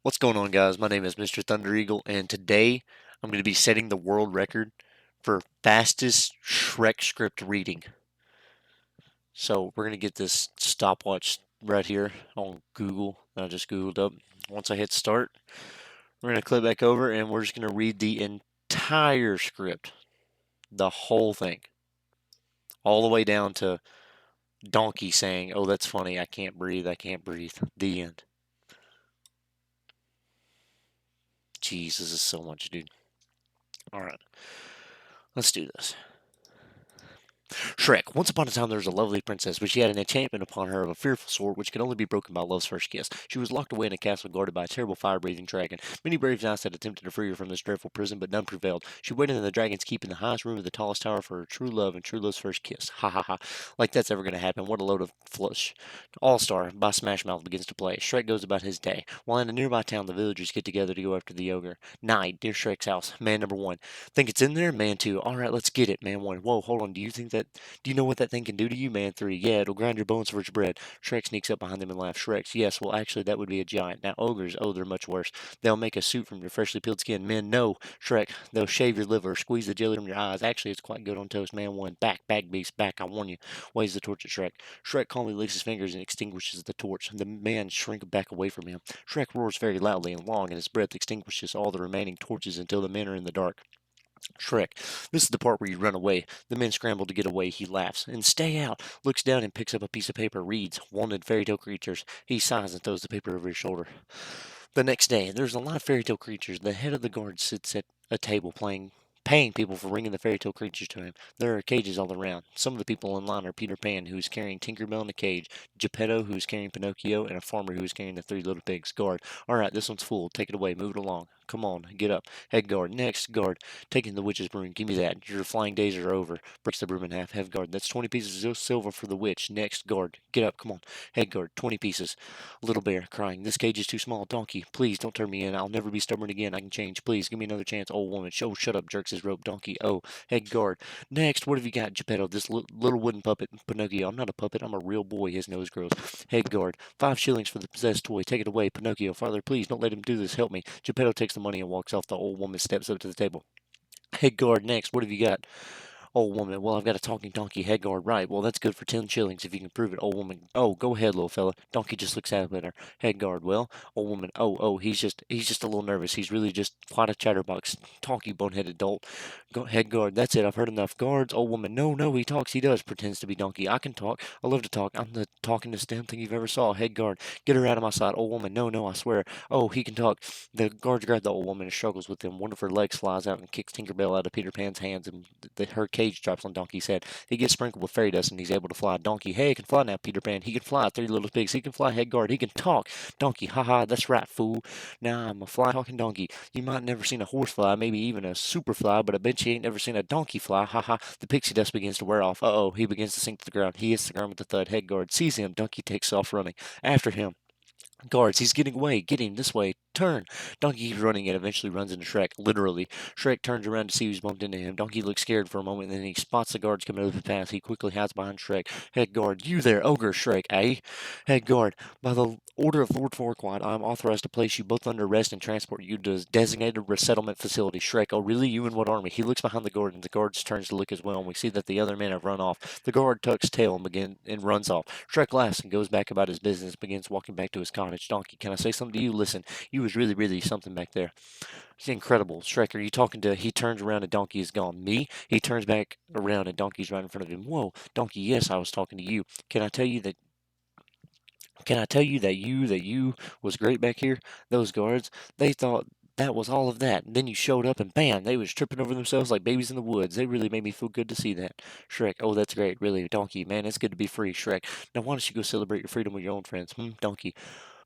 What's going on, guys? My name is Mr. Thunder Eagle, and today I'm going to be setting the world record for fastest Shrek script reading. So we're going to get this stopwatch right here on Google. I just Googled up. Once I hit start, we're going to click back over and we're just going to read the entire script, the whole thing, all the way down to Donkey saying, "Oh, that's funny. I can't breathe. I can't breathe." The end. Jeez, this is so much, dude. All right, let's do this. Shrek. Once upon a time there was a lovely princess, but she had an enchantment upon her of a fearful sort which could only be broken by love's first kiss. She was locked away in a castle guarded by a terrible fire-breathing dragon. Many brave knights had attempted to free her from this dreadful prison, but none prevailed. She waited in the dragon's keep in the highest room of the tallest tower for her true love and true love's first kiss. Ha ha ha. Like that's ever going to happen. What a load of flush. All-Star by Smash Mouth begins to play. Shrek goes about his day. While in a nearby town, the villagers get together to go after the ogre. Night, near Shrek's house. Man number one. Think it's in there? Man two. All right, let's get it. Man one. Whoa, hold on. Do you know what that thing can do to you, man? 3. Yeah, it'll grind your bones for its bread. Shrek sneaks up behind them and laughs. Shrek, yes, well, actually, that would be a giant. Now, ogres, oh, they're much worse. They'll make a suit from your freshly peeled skin. Men, no. Shrek, they'll shave your liver, squeeze the jelly from your eyes. Actually, it's quite good on toast. Man 1, back, beast, back, I warn you. Waves the torch at Shrek. Shrek calmly licks his fingers and extinguishes the torch. The man shrinks back away from him. Shrek roars very loudly and long, and his breath extinguishes all the remaining torches until the men are in the dark. Shrek. This is the part where you run away. The men scramble to get away. He laughs. And stay out. Looks down and picks up a piece of paper. Reads. Wanted fairy tale creatures. He sighs and throws the paper over his shoulder. The next day, there's a lot of fairy tale creatures. The head of the guard sits at a table paying people for bringing the fairy tale creatures to him. There are cages all around. Some of the people in line are Peter Pan, who is carrying Tinkerbell in a cage, Geppetto, who is carrying Pinocchio, and a farmer who is carrying the 3 little pigs. Guard. All right, this one's full. Take it away. Move it along. Come on, get up. Head guard. Next, guard. Taking the witch's broom. Give me that. Your flying days are over. Breaks the broom in half. Head guard. That's 20 pieces of silver for the witch. Next, guard. Get up. Come on. Head guard. 20 pieces. Little bear crying. This cage is too small. Donkey, please don't turn me in. I'll never be stubborn again. I can change. Please give me another chance. Old woman. Oh, shut up. Jerks his rope. Donkey. Oh, head guard. Next, what have you got, Geppetto? This little wooden puppet. Pinocchio. I'm not a puppet. I'm a real boy. His nose grows. Head guard. 5 shillings for the possessed toy. Take it away. Pinocchio. Father, please don't let him do this. Help me. Geppetto takes the money and walks off. The old woman steps up to the table. Head guard. Next, what have you got? Old woman, well, I've got a talking donkey. Head guard, right. Well, that's good for 10 shillings if you can prove it. Old woman, oh, go ahead, little fella. Donkey just looks at her. Head guard, well, old woman, oh, he's just a little nervous. He's really just quite a chatterbox. Talk, you boneheaded dolt. Head guard, that's it. I've heard enough. Guards, old woman, no, he talks. He does. Pretends to be donkey. I can talk. I love to talk. I'm the talkingest damn thing you've ever saw. Head guard, get her out of my sight. Old woman, no, I swear. Oh, he can talk. The guards grab the old woman and struggles with him. One of her legs flies out and kicks Tinkerbell out of Peter Pan's hands, and her cage drops on Donkey's head. He gets sprinkled with fairy dust, and he's able to fly. Donkey, hey, he can fly now, Peter Pan. He can fly. 3 little pigs. He can fly. Head guard. He can talk. Donkey, haha, that's right, fool. Now I'm a fly talking donkey. You might never seen a horse fly, maybe even a super fly, but I bet you ain't never seen a donkey fly. Haha. The pixie dust begins to wear off. Uh-oh, he begins to sink to the ground. He hits the ground with a thud. Head guard sees him. Donkey takes off running. After him. Guards, he's getting away. Get him this way. Turn. Donkey keeps running and eventually runs into Shrek. Literally. Shrek turns around to see who's bumped into him. Donkey looks scared for a moment, and then he spots the guards coming over the path. He quickly hides behind Shrek. Head guard, you there, ogre Shrek, eh? Head guard, by the order of Lord Farquaad, I am authorized to place you both under arrest and transport you to a designated resettlement facility. Shrek, oh really? You and what army? He looks behind the guard, and the guard turns to look as well, and we see that the other men have run off. The guard tucks tail and runs off. Shrek laughs and goes back about his business, begins walking back to his cottage. Donkey, can I say something to you? Listen, you was really something back there. It's incredible. Shrek, are you talking to? He turns around and Donkey is gone. Me? He turns back around and Donkey's right in front of him. Whoa, Donkey, yes, I was talking to you. Can I tell you that you was great back here? Those guards, they thought that was all of that. And then you showed up and bam, they was tripping over themselves like babies in the woods. They really made me feel good to see that. Shrek, oh, that's great. Really, Donkey, man, it's good to be free. Shrek, now why don't you go celebrate your freedom with your own friends? Donkey,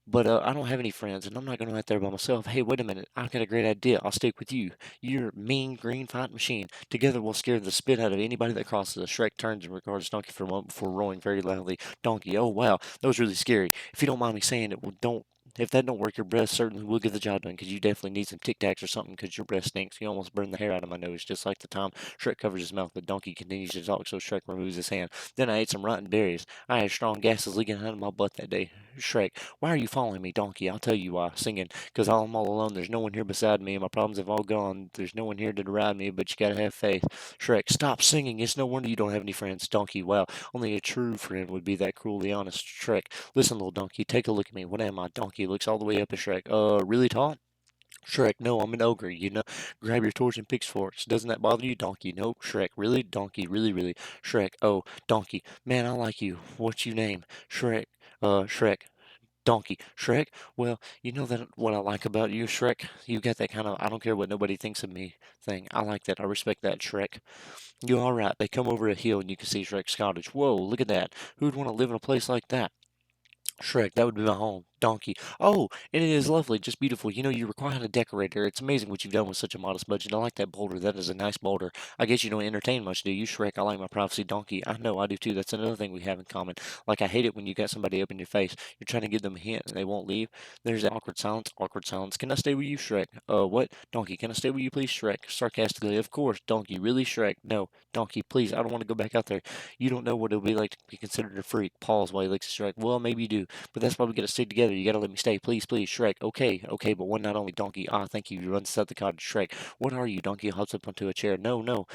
but I don't have any friends, and I'm not going to out there by myself. Hey, wait a minute. I've got a great idea. I'll stick with you. You're a mean green fight machine. Together we'll scare the spit out of anybody that crosses us. Shrek turns and regards Donkey for a moment before roaring very loudly. Donkey, oh wow, that was really scary. If you don't mind me saying it, well, don't. If that don't work, your breath certainly will get the job done, because you definitely need some Tic Tacs or something, because your breath stinks. You almost burned the hair out of my nose, just like the time Shrek covers his mouth. The donkey continues to talk, so Shrek removes his hand. Then I ate some rotten berries. I had strong gases leaking out of my butt that day. Shrek, why are you following me, donkey? I'll tell you why. Singing, because I'm all alone. There's no one here beside me, and my problems have all gone. There's no one here to ride me, but you gotta have faith. Shrek, stop singing. It's no wonder you don't have any friends. Donkey, wow. Only a true friend would be that cruelly honest. Shrek, listen, little donkey, take a look at me. What am I? Donkey looks all the way up at Shrek. Really tall? Shrek, no, I'm an ogre, you know. Grab your torch and pitchforks. Doesn't that bother you, Donkey? Nope. Shrek, really? Donkey, really, really. Shrek, oh, Donkey, man, I like you. What's your name? Shrek, Shrek. Donkey, Shrek. Well, you know that what I like about you, Shrek. You got that kind of I don't care what nobody thinks of me thing. I like that. I respect that, Shrek. You all right? They come over a hill and you can see Shrek's cottage. Whoa, look at that. Who'd want to live in a place like that? Shrek, that would be my home. Donkey. Oh, and it is lovely, just beautiful. You know, you require a decorator. It's amazing what you've done with such a modest budget. I like that boulder. That is a nice boulder. I guess you don't entertain much, do you, Shrek? I like my privacy, Donkey. I know, I do too. That's another thing we have in common. Like, I hate it when you got somebody up in your face. You're trying to give them a hint and they won't leave. There's that awkward silence. Awkward silence. Can I stay with you, Shrek? What? Donkey, can I stay with you, please, Shrek? Sarcastically, of course. Donkey, really, Shrek? No. Donkey, please, I don't want to go back out there. You don't know what it'll be like to be considered a freak. Pause while he looks at Shrek. Well, maybe you do. But that's why we gotta stick together. You gotta let me stay. Please, please, Shrek. Okay, okay, but one night only, Donkey. Ah, thank you. You run inside the cottage, Shrek. What are you? Donkey hops up onto a chair. No, no,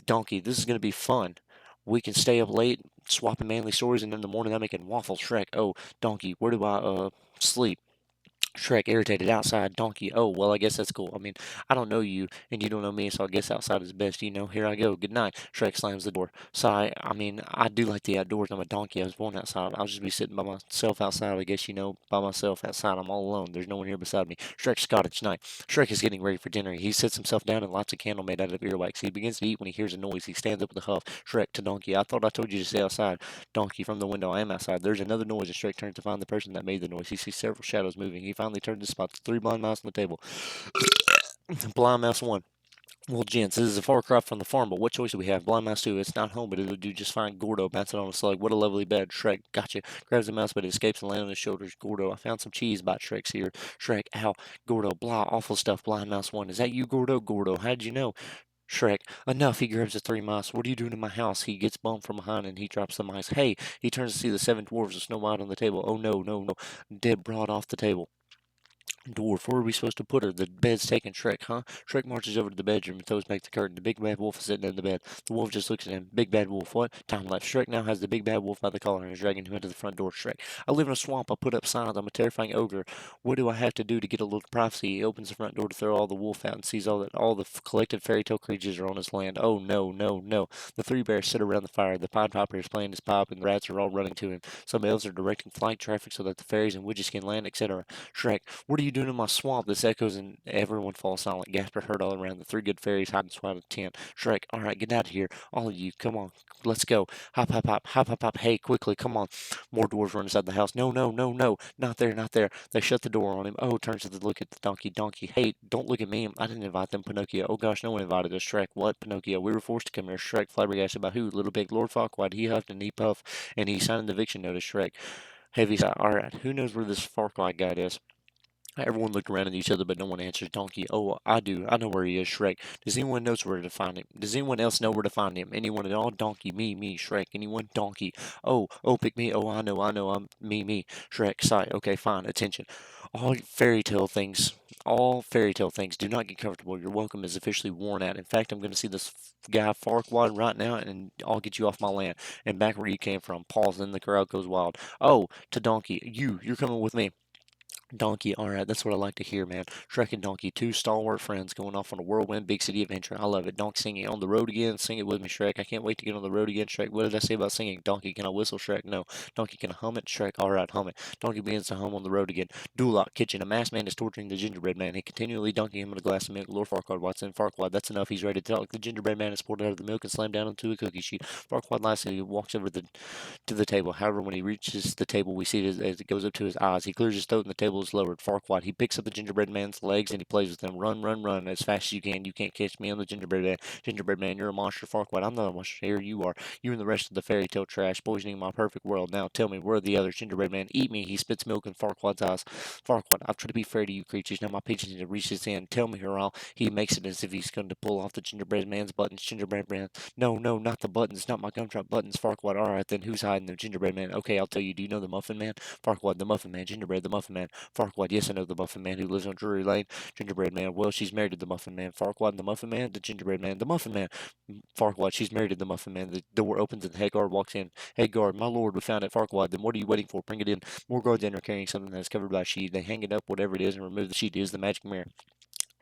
Donkey, this is gonna be fun. We can stay up late, swapping manly stories, and in the morning I'm making waffles, Shrek. Oh, Donkey, where do I sleep? Shrek irritated outside. Donkey, oh, well, I guess that's cool. I mean, I don't know you, and you don't know me, so I guess outside is best. You know, here I go. Good night. Shrek slams the door. Sigh, I mean, I do like the outdoors. I'm a donkey. I was born outside. I'll just be sitting by myself outside, I guess, you know, by myself outside. I'm all alone. There's no one here beside me. Shrek's cottage night. Shrek is getting ready for dinner. He sits himself down and lights a candle made out of earwax. He begins to eat when he hears a noise. He stands up with a huff. Shrek to Donkey, I thought I told you to stay outside. Donkey from the window, I am outside. There's another noise, and Shrek turns to find the person that made the noise. He sees several shadows moving. He finally turns to spot the three blind mice on the table. Blind mouse one. Well, gents, this is a far cry from the farm, but what choice do we have? Blind mouse 2, it's not home, but it'll do just fine. Gordo bouncing on a slug. What a lovely bed. Shrek, gotcha. Grabs the mouse, but it escapes and lands on his shoulders. Gordo, I found some cheese, bite Shrek's ear. Shrek, ow. Gordo, blah, awful stuff. Blind mouse 1, is that you, Gordo? Gordo, how'd you know? Shrek, enough. He grabs the three mice. What are you doing in my house? He gets bumped from behind and he drops the mice. Hey, he turns to see the seven dwarfs of Snow White on the table. Oh no, no, no. Dead broad off the table. Dwarf, where are we supposed to put her? The bed's taken, Shrek, huh? Shrek marches over to the bedroom and throws back the curtain. The big bad wolf is sitting in the bed. The wolf just looks at him. Big bad wolf, what? Time left. Shrek now has the big bad wolf by the collar and is dragging him into the front door. Shrek, I live in a swamp. I put up signs. I'm a terrifying ogre. What do I have to do to get a little privacy? He opens the front door to throw all the wolf out and sees all the collected fairy tale creatures are on his land. Oh no, no, no. The three bears sit around the fire. The pied piper is playing his pipe and the rats are all running to him. Some elves are directing flight traffic so that the fairies and witches can land, etc. Shrek, what are you doing in my swamp? This echoes and everyone falls silent. Gasps are heard all around. The three good fairies hide and swat a tent. Shrek, all right, get out of here. All of you, come on, let's go. Hop, hop, hop, hop, hop, hop. Hey, quickly, come on. More dwarves run inside the house. No, no, no, no, not there, not there. They shut the door on him. Oh, turns to look at the donkey. Donkey, hey, don't look at me. I didn't invite them, Pinocchio. Oh gosh, no one invited us. Shrek, what, Pinocchio? We were forced to come here. Shrek, flabbergasted by who? Little big Lord Farquaad. He huffed and he puffed, and he signed the eviction notice. Shrek, heavy sigh. All right, who knows where this Farquaad guy is? Everyone looked around at each other, but no one answers. Donkey, oh, I do. I know where he is, Shrek. Does anyone knows where to find him? Does anyone else know where to find him? Anyone at all? Donkey, me, Shrek. Anyone? Donkey. Oh, pick me. Oh, I know, I'm me. Shrek, sigh. Okay, fine. Attention. All fairy tale things, all fairy tale things. Do not get comfortable. Your welcome is officially worn out. In fact, I'm going to see this guy Farquaad right now, and I'll get you off my land and back where you came from. Pause. Then the crowd goes wild. Oh, to Donkey, you're coming with me. Donkey, all right, that's what I like to hear, man. Shrek and Donkey, two stalwart friends going off on a whirlwind big city adventure. I love it. Donkey singing on the road again. Sing it with me, Shrek. I can't wait to get on the road again, Shrek. What did I say about singing? Donkey, can I whistle, Shrek? No. Donkey, can I hum it? Shrek, all right, hum it. Donkey begins to hum on the road again. Duloc, kitchen. A masked man is torturing the gingerbread man. He continually dunking him in a glass of milk. Lord Farquaad, what's in Farquaad? That's enough. He's ready to talk. The gingerbread man is poured out of the milk and slammed down onto a cookie sheet. Farquaad lies and he walks over to the table. However, when he reaches the table, we see it as it goes up to his eyes. He clears his throat and the table muzzle is lowered. Farquaad, he picks up the gingerbread man's legs and he plays with them. Run, run, run as fast as you can. You can't catch me. I'm the gingerbread man. Gingerbread man, you're a monster. Farquaad, I'm not a monster. Here you are. You and the rest of the fairy tale trash, poisoning my perfect world. Now tell me, where are the others? Gingerbread man, eat me. He spits milk in Farquaad's eyes. Farquaad, I've tried to be fair to you creatures. Now my pigeon need to reach his end. Tell me, or I'll. He makes it as if he's going to pull off the gingerbread man's buttons. Gingerbread man, no, no, not the buttons. Not my gumdrop buttons. Farquaad, all right, then who's hiding the gingerbread man? Okay, I'll tell you. Do you know the Muffin Man? Farquaad, the Muffin Man. Gingerbread, the Muffin Man. Farquaad, yes, I know the Muffin Man who lives on Drury Lane. Gingerbread man, well, she's married to the Muffin Man. Farquaad, the Muffin Man. The Gingerbread man, the Muffin Man. Farquaad, she's married to the Muffin Man. The door opens and the head guard walks in. Head guard, my lord, we found it. Farquaad, then what are you waiting for? Bring it in. More guards enter carrying something that's covered by a sheet. They hang it up, whatever it is, and remove the sheet. It is the magic mirror.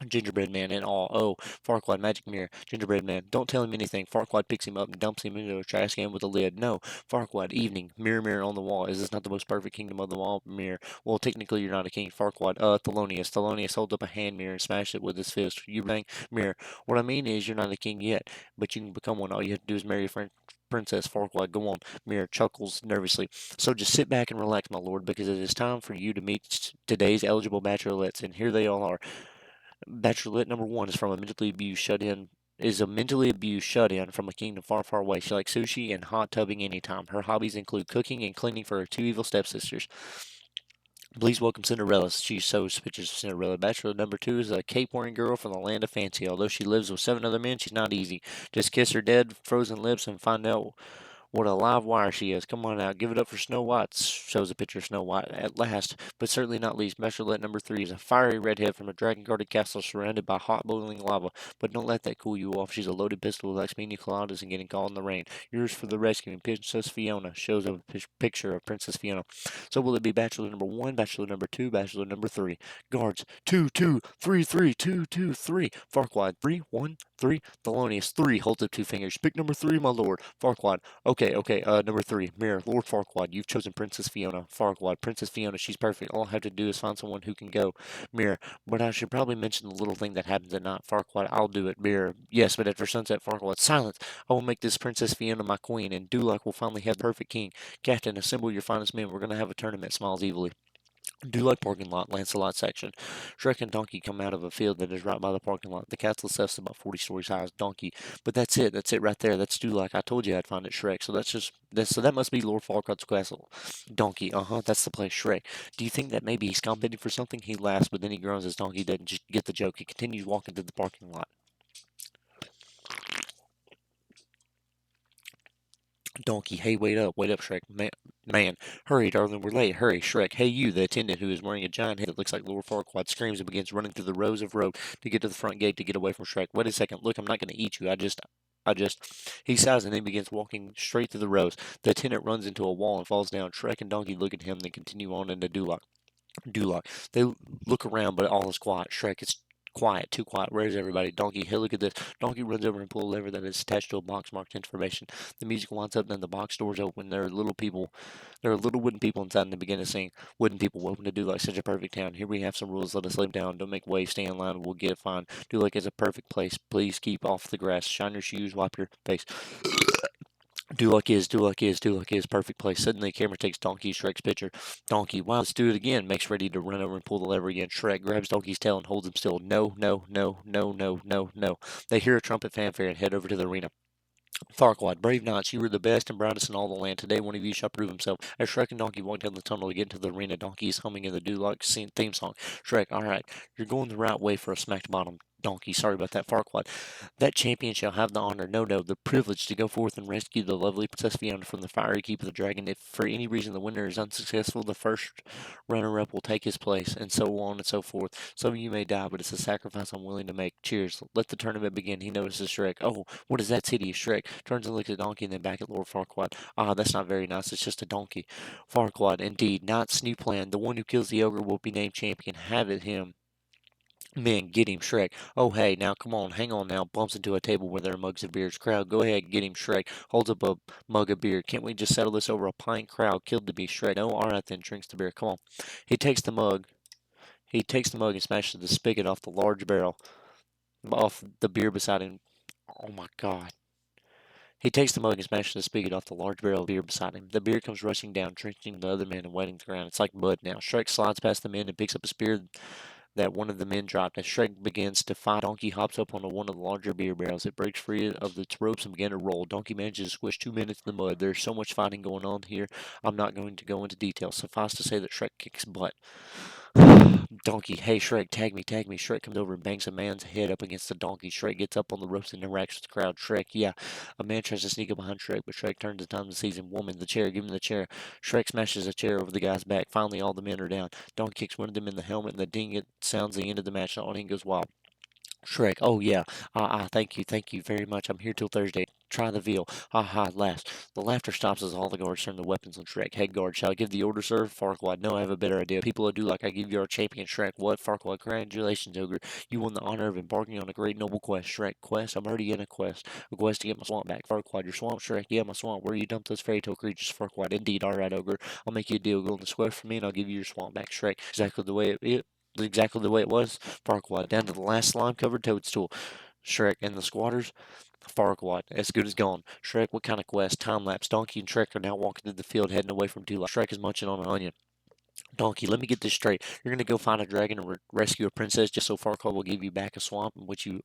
Gingerbread man in awe. Oh, Farquaad, magic mirror. Gingerbread man, don't tell him anything. Farquaad picks him up and dumps him into a trash can with a lid. No, Farquaad, evening. Mirror, mirror on the wall. Is this not the most perfect kingdom of the wall? Mirror. Well, technically you're not a king. Farquaad, Thelonious. Thelonious holds up a hand mirror and smashes it with his fist. You bang, mirror. What I mean is you're not a king yet, but you can become one. All you have to do is marry a friend. Princess Farquaad, go on. Mirror chuckles nervously. So just sit back and relax, my lord, because it is time for you to meet today's eligible bachelorettes, and here they all are. Bachelorette number one is a mentally abused shut in from a kingdom far, far away. She likes sushi and hot tubbing anytime. Her hobbies include cooking and cleaning for her two evil stepsisters. Please welcome Cinderella. She shows pictures of Cinderella. Bachelor number two is a cape wearing girl from the land of fancy. Although she lives with seven other men, she's not easy. Just kiss her dead, frozen lips and find out what a live wire she is. Come on out. Give it up for Snow White. Shows a picture of Snow White. At last, but certainly not least, Bachelorette number three is a fiery redhead from a dragon-guarded castle surrounded by hot boiling lava. But don't let that cool you off. She's a loaded pistol who likes pina coladas and getting caught in the rain. Yours for the rescuing, Princess Fiona. Shows a picture of Princess Fiona. So will it be Bachelor number one, Bachelor number two, Bachelor number three? Guards, two, two, three, three, two, two, three. Farquaad, three, one, three. Thelonious, three. Holds up two fingers. Pick number three, my lord. Farquaad, okay, okay, number three, Mirror, Lord Farquaad, you've chosen Princess Fiona. Farquaad, Princess Fiona, she's perfect. All I have to do is find someone who can go. Mirror, but I should probably mention the little thing that happens at night. Farquaad, I'll do it. Mirror, yes, but after sunset, Farquaad, silence. I will make this Princess Fiona my queen, and Dulac will finally have the perfect king. Captain, assemble your finest men. We're going to have a tournament, smiles evilly. Dulac parking lot, Lancelot section. Shrek and Donkey come out of a field that is right by the parking lot. The castle itself is about 40 stories high as Donkey. But that's it. That's it right there. That's Dulac. I told you I'd find it, Shrek. So that must be Lord Farquaad's castle. Donkey, that's the place, Shrek. Do you think that maybe he's competing for something? He laughs, but then he groans as Donkey doesn't just get the joke. He continues walking to the parking lot. Donkey, hey, wait up, Shrek. Man, hurry, darling, we're late. Hurry, Shrek. Hey, you, the attendant who is wearing a giant head that looks like Lord Farquaad, screams and begins running through the rows of road to get to the front gate to get away from Shrek. Wait a second, look, I'm not going to eat you. I just. He sighs and then begins walking straight through the rows. The attendant runs into a wall and falls down. Shrek and Donkey look at him, then continue on into Duloc. Duloc. They look around, but all is quiet. Shrek, it's quiet, too quiet. Where's everybody? Donkey, hey, look at this. Donkey runs over and pulls a lever that is attached to a box marked information. The music winds up, then the box doors open. There are little wooden people inside, and they begin to sing. Wooden people, welcome to Duloc, such a perfect town. Here we have some rules. Let us live down. Don't make waves. Stay in line. We'll get it fine. Duloc is a perfect place. Please keep off the grass. Shine your shoes. Wipe your face. Duloc is perfect place. Suddenly, the camera takes Donkey Shrek's picture. Donkey, wow, let's do it again. Makes ready to run over and pull the lever again. Shrek grabs Donkey's tail and holds him still. No, no, no, no, no, no, no. They hear a trumpet fanfare and head over to the arena. Farquaad, brave knights, you were the best and brightest in all the land. Today, one of you shall prove himself. As Shrek and Donkey walk down the tunnel to get into the arena, Donkey is humming in the Duloc theme song. Shrek, all right, you're going the right way for a smacked bottom. Donkey, sorry about that, Farquaad. That champion shall have the honor, no, the privilege to go forth and rescue the lovely Princess Fiona from the fiery keep of the dragon. If for any reason the winner is unsuccessful, the first runner-up will take his place, and so on and so forth. Some of you may die, but it's a sacrifice I'm willing to make. Cheers. Let the tournament begin. He notices Shrek. Oh, what is that? It's hideous. Shrek turns and looks at Donkey and then back at Lord Farquaad. Ah, that's not very nice. It's just a donkey. Farquaad, indeed. Knight's new plan. The one who kills the ogre will be named champion. Have it him. Men, get him, Shrek. Oh, hey, now come on, hang on now. Bumps into a table where there are mugs of beers. Crowd, go ahead, get him, Shrek. Holds up a mug of beer. Can't we just settle this over a pint? Crowd, killed to be Shrek. No, all right then, drinks the beer. Come on. He takes the mug. He takes the mug and smashes the spigot off the large barrel, off the beer beside him. Oh my God. He takes the mug and smashes the spigot off the large barrel of beer beside him. The beer comes rushing down, drenching the other men and wetting the ground. It's like mud now. Shrek slides past the men and picks up a spear that one of the men dropped. As Shrek begins to fight, Donkey hops up onto one of the larger beer barrels. It breaks free of its ropes and begins to roll. Donkey manages to squish 2 men into the mud. There's so much fighting going on here, I'm not going to go into detail. Suffice to say that Shrek kicks butt. Donkey, hey Shrek, tag me, tag me. Shrek comes over and bangs a man's head up against the donkey. Shrek gets up on the ropes and interacts with the crowd. Shrek, yeah. A man tries to sneak up behind Shrek, but Shrek turns the time and sees him. Woman, the chair, give him the chair. Shrek smashes a chair over the guy's back. Finally, all the men are down. Donkey kicks one of them in the helmet, and the ding it sounds the end of the match. The audience goes wild. Shrek, oh yeah, thank you very much. I'm here till Thursday. Try the veal. Ha ha, laughs. The laughter stops as all the guards turn their weapons on Shrek. Head guard, shall I give the order, sir? Farquaad, no, I have a better idea. People will do like I give you our champion, Shrek. What? Farquaad, congratulations, Ogre. You won the honor of embarking on a great noble quest. Shrek, quest? I'm already in a quest. A quest to get my swamp back. Farquaad, your swamp, Shrek? Yeah, my swamp. Where you dumped those fairy tale creatures, Farquaad. Indeed, alright, Ogre. I'll make you a deal. Go on this quest for me and I'll give you your swamp back, Shrek. Exactly the way it was. Farquaad, down to the last slime-covered toadstool. Shrek and the squatters. Farquaad, as good as gone. Shrek, what kind of quest? Time lapse. Donkey and Shrek are now walking through the field, heading away from Tula. Shrek is munching on an onion. Donkey, let me get this straight. You're going to go find a dragon and rescue a princess just so Farquaad will give you back a swamp in which you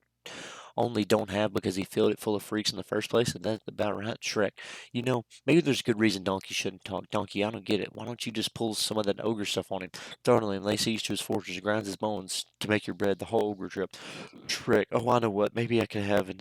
only don't have because he filled it full of freaks in the first place, and that's about right, Shrek. You know, maybe there's a good reason Donkey shouldn't talk. Donkey, I don't get it. Why don't you just pull some of that ogre stuff on him? Throw it on him, lay siege to his fortress, grinds his bones to make your bread, the whole ogre trip. Shrek, oh, I know what. Maybe I could have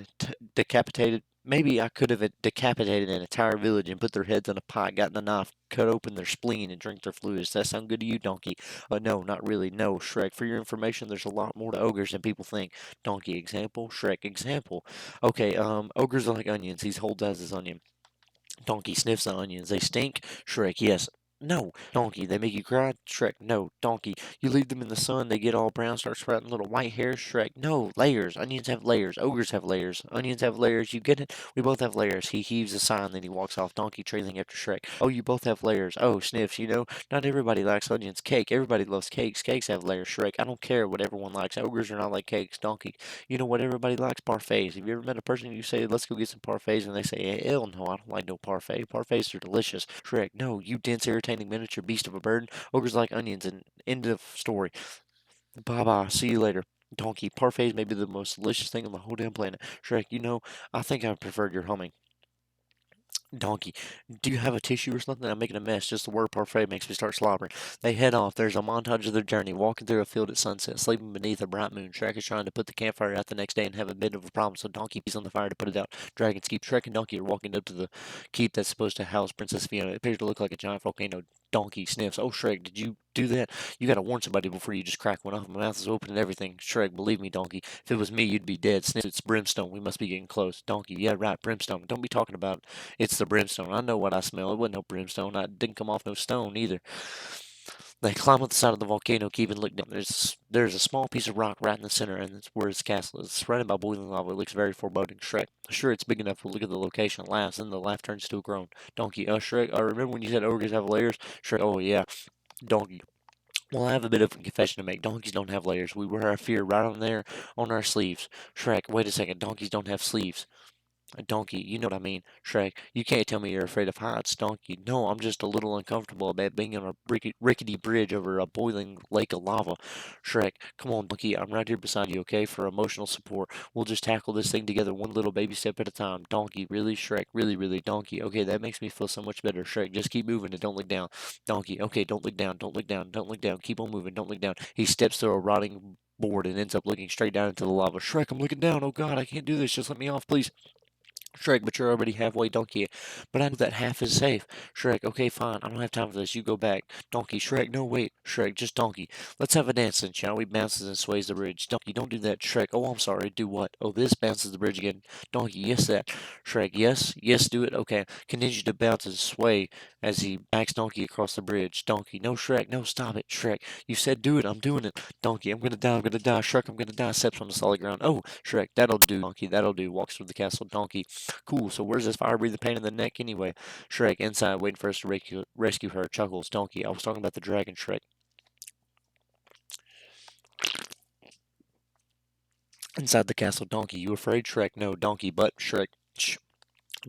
decapitated. Maybe I could have decapitated an entire village and put their heads on a pike, gotten a knife, cut open their spleen, and drink their fluids. Does that sound good to you, Donkey? No, not really. No, Shrek. For your information, there's a lot more to ogres than people think. Donkey example, Shrek example. Okay, ogres are like onions. He holds out his onion. Donkey sniffs the onions. They stink. Shrek, yes. No. Donkey, they make you cry. Shrek, no. Donkey, you leave them in the sun, they get all brown, start sprouting little white hairs. Shrek, no. Layers. Onions have layers. Ogres have layers. Onions have layers. You get it? We both have layers. He heaves a sigh and then he walks off. Donkey trailing after Shrek. Oh, you both have layers. Oh, sniffs. You know, not everybody likes onions. Cake. Everybody loves cakes. Cakes have layers. Shrek, I don't care what everyone likes. Ogres are not like cakes. Donkey, you know what everybody likes? Parfaits. Have you ever met a person you say, let's go get some parfaits, and they say, hell no, I don't like no parfait. Parfaits are delicious. Shrek, no, you dense, irritating miniature beast of a burden. Ogres like onions, and end of story. Bye bye. See you later. Donkey, parfaits may be the most delicious thing on the whole damn planet. Shrek, you know, I think I preferred your humming. Donkey, do you have a tissue or something? I'm making a mess. Just the word parfait makes me start slobbering. They head off. There's a montage of their journey, walking through a field at sunset, sleeping beneath a bright moon. Shrek is trying to put the campfire out the next day and have a bit of a problem, so Donkey pees on the fire to put it out. Dragons keep Shrek and Donkey are walking up to the keep that's supposed to house Princess Fiona. It appears to look like a giant volcano. Donkey sniffs. Oh, Shrek, did you do that? You gotta warn somebody before you just crack one off. My mouth is open and everything. Shrek, believe me, Donkey. If it was me, you'd be dead. Sniff, it's brimstone. We must be getting close. Donkey, yeah, right, brimstone. Don't be talking about it's the brimstone. I know what I smell. It wasn't no brimstone. I didn't come off no stone either. They climb up the side of the volcano, keep and look down. There's a small piece of rock right in the center, and it's where his castle is. It's surrounded by boiling lava. It looks very foreboding. Shrek, sure, it's big enough to look at the location. Laughs, and the laugh turns to a groan. Donkey, Shrek, I remember when you said ogres have layers? Shrek, oh yeah. Donkey, well, I have a bit of a confession to make. Donkeys don't have layers. We wear our fear right on there on our sleeves. Shrek, wait a second. Donkeys don't have sleeves. Donkey, you know what I mean. Shrek, you can't tell me you're afraid of heights. Donkey, no, I'm just a little uncomfortable about being on a rickety bridge over a boiling lake of lava. Shrek, come on, Donkey, I'm right here beside you, okay, for emotional support. We'll just tackle this thing together one little baby step at a time. Donkey, really? Shrek, really, really? Donkey, okay, that makes me feel so much better. Shrek, just keep moving and don't look down. Donkey, okay, don't look down, don't look down, don't look down. Keep on moving, don't look down. He steps through a rotting board and ends up looking straight down into the lava. Shrek, I'm looking down. Oh God, I can't do this. Just let me off, please. Shrek, but you're already halfway, Donkey. But I know that half is safe. Shrek, okay, fine. I don't have time for this. You go back. Donkey, Shrek, no, wait. Shrek, just Donkey. Let's have a dance then, shall we? Bounces and sways the bridge. Donkey, don't do that. Shrek, oh, I'm sorry. Do what? Oh, this bounces the bridge again. Donkey, yes, that. Shrek, yes, yes, do it. Okay. Continues to bounce and sway as he backs Donkey across the bridge. Donkey, no, Shrek, no, stop it. Shrek, you said do it. I'm doing it. Donkey, I'm gonna die. I'm gonna die. Shrek, I'm gonna die. Steps on the solid ground. Oh, Shrek, that'll do. Donkey, that'll do. Walks through the castle. Donkey, cool, so where's this fire breathing pain in the neck anyway? Shrek, inside, waiting for us to rescue her. Chuckles, Donkey, I was talking about the dragon, Shrek. Inside the castle, Donkey, you afraid? Shrek, no, Donkey, but Shrek. Shh.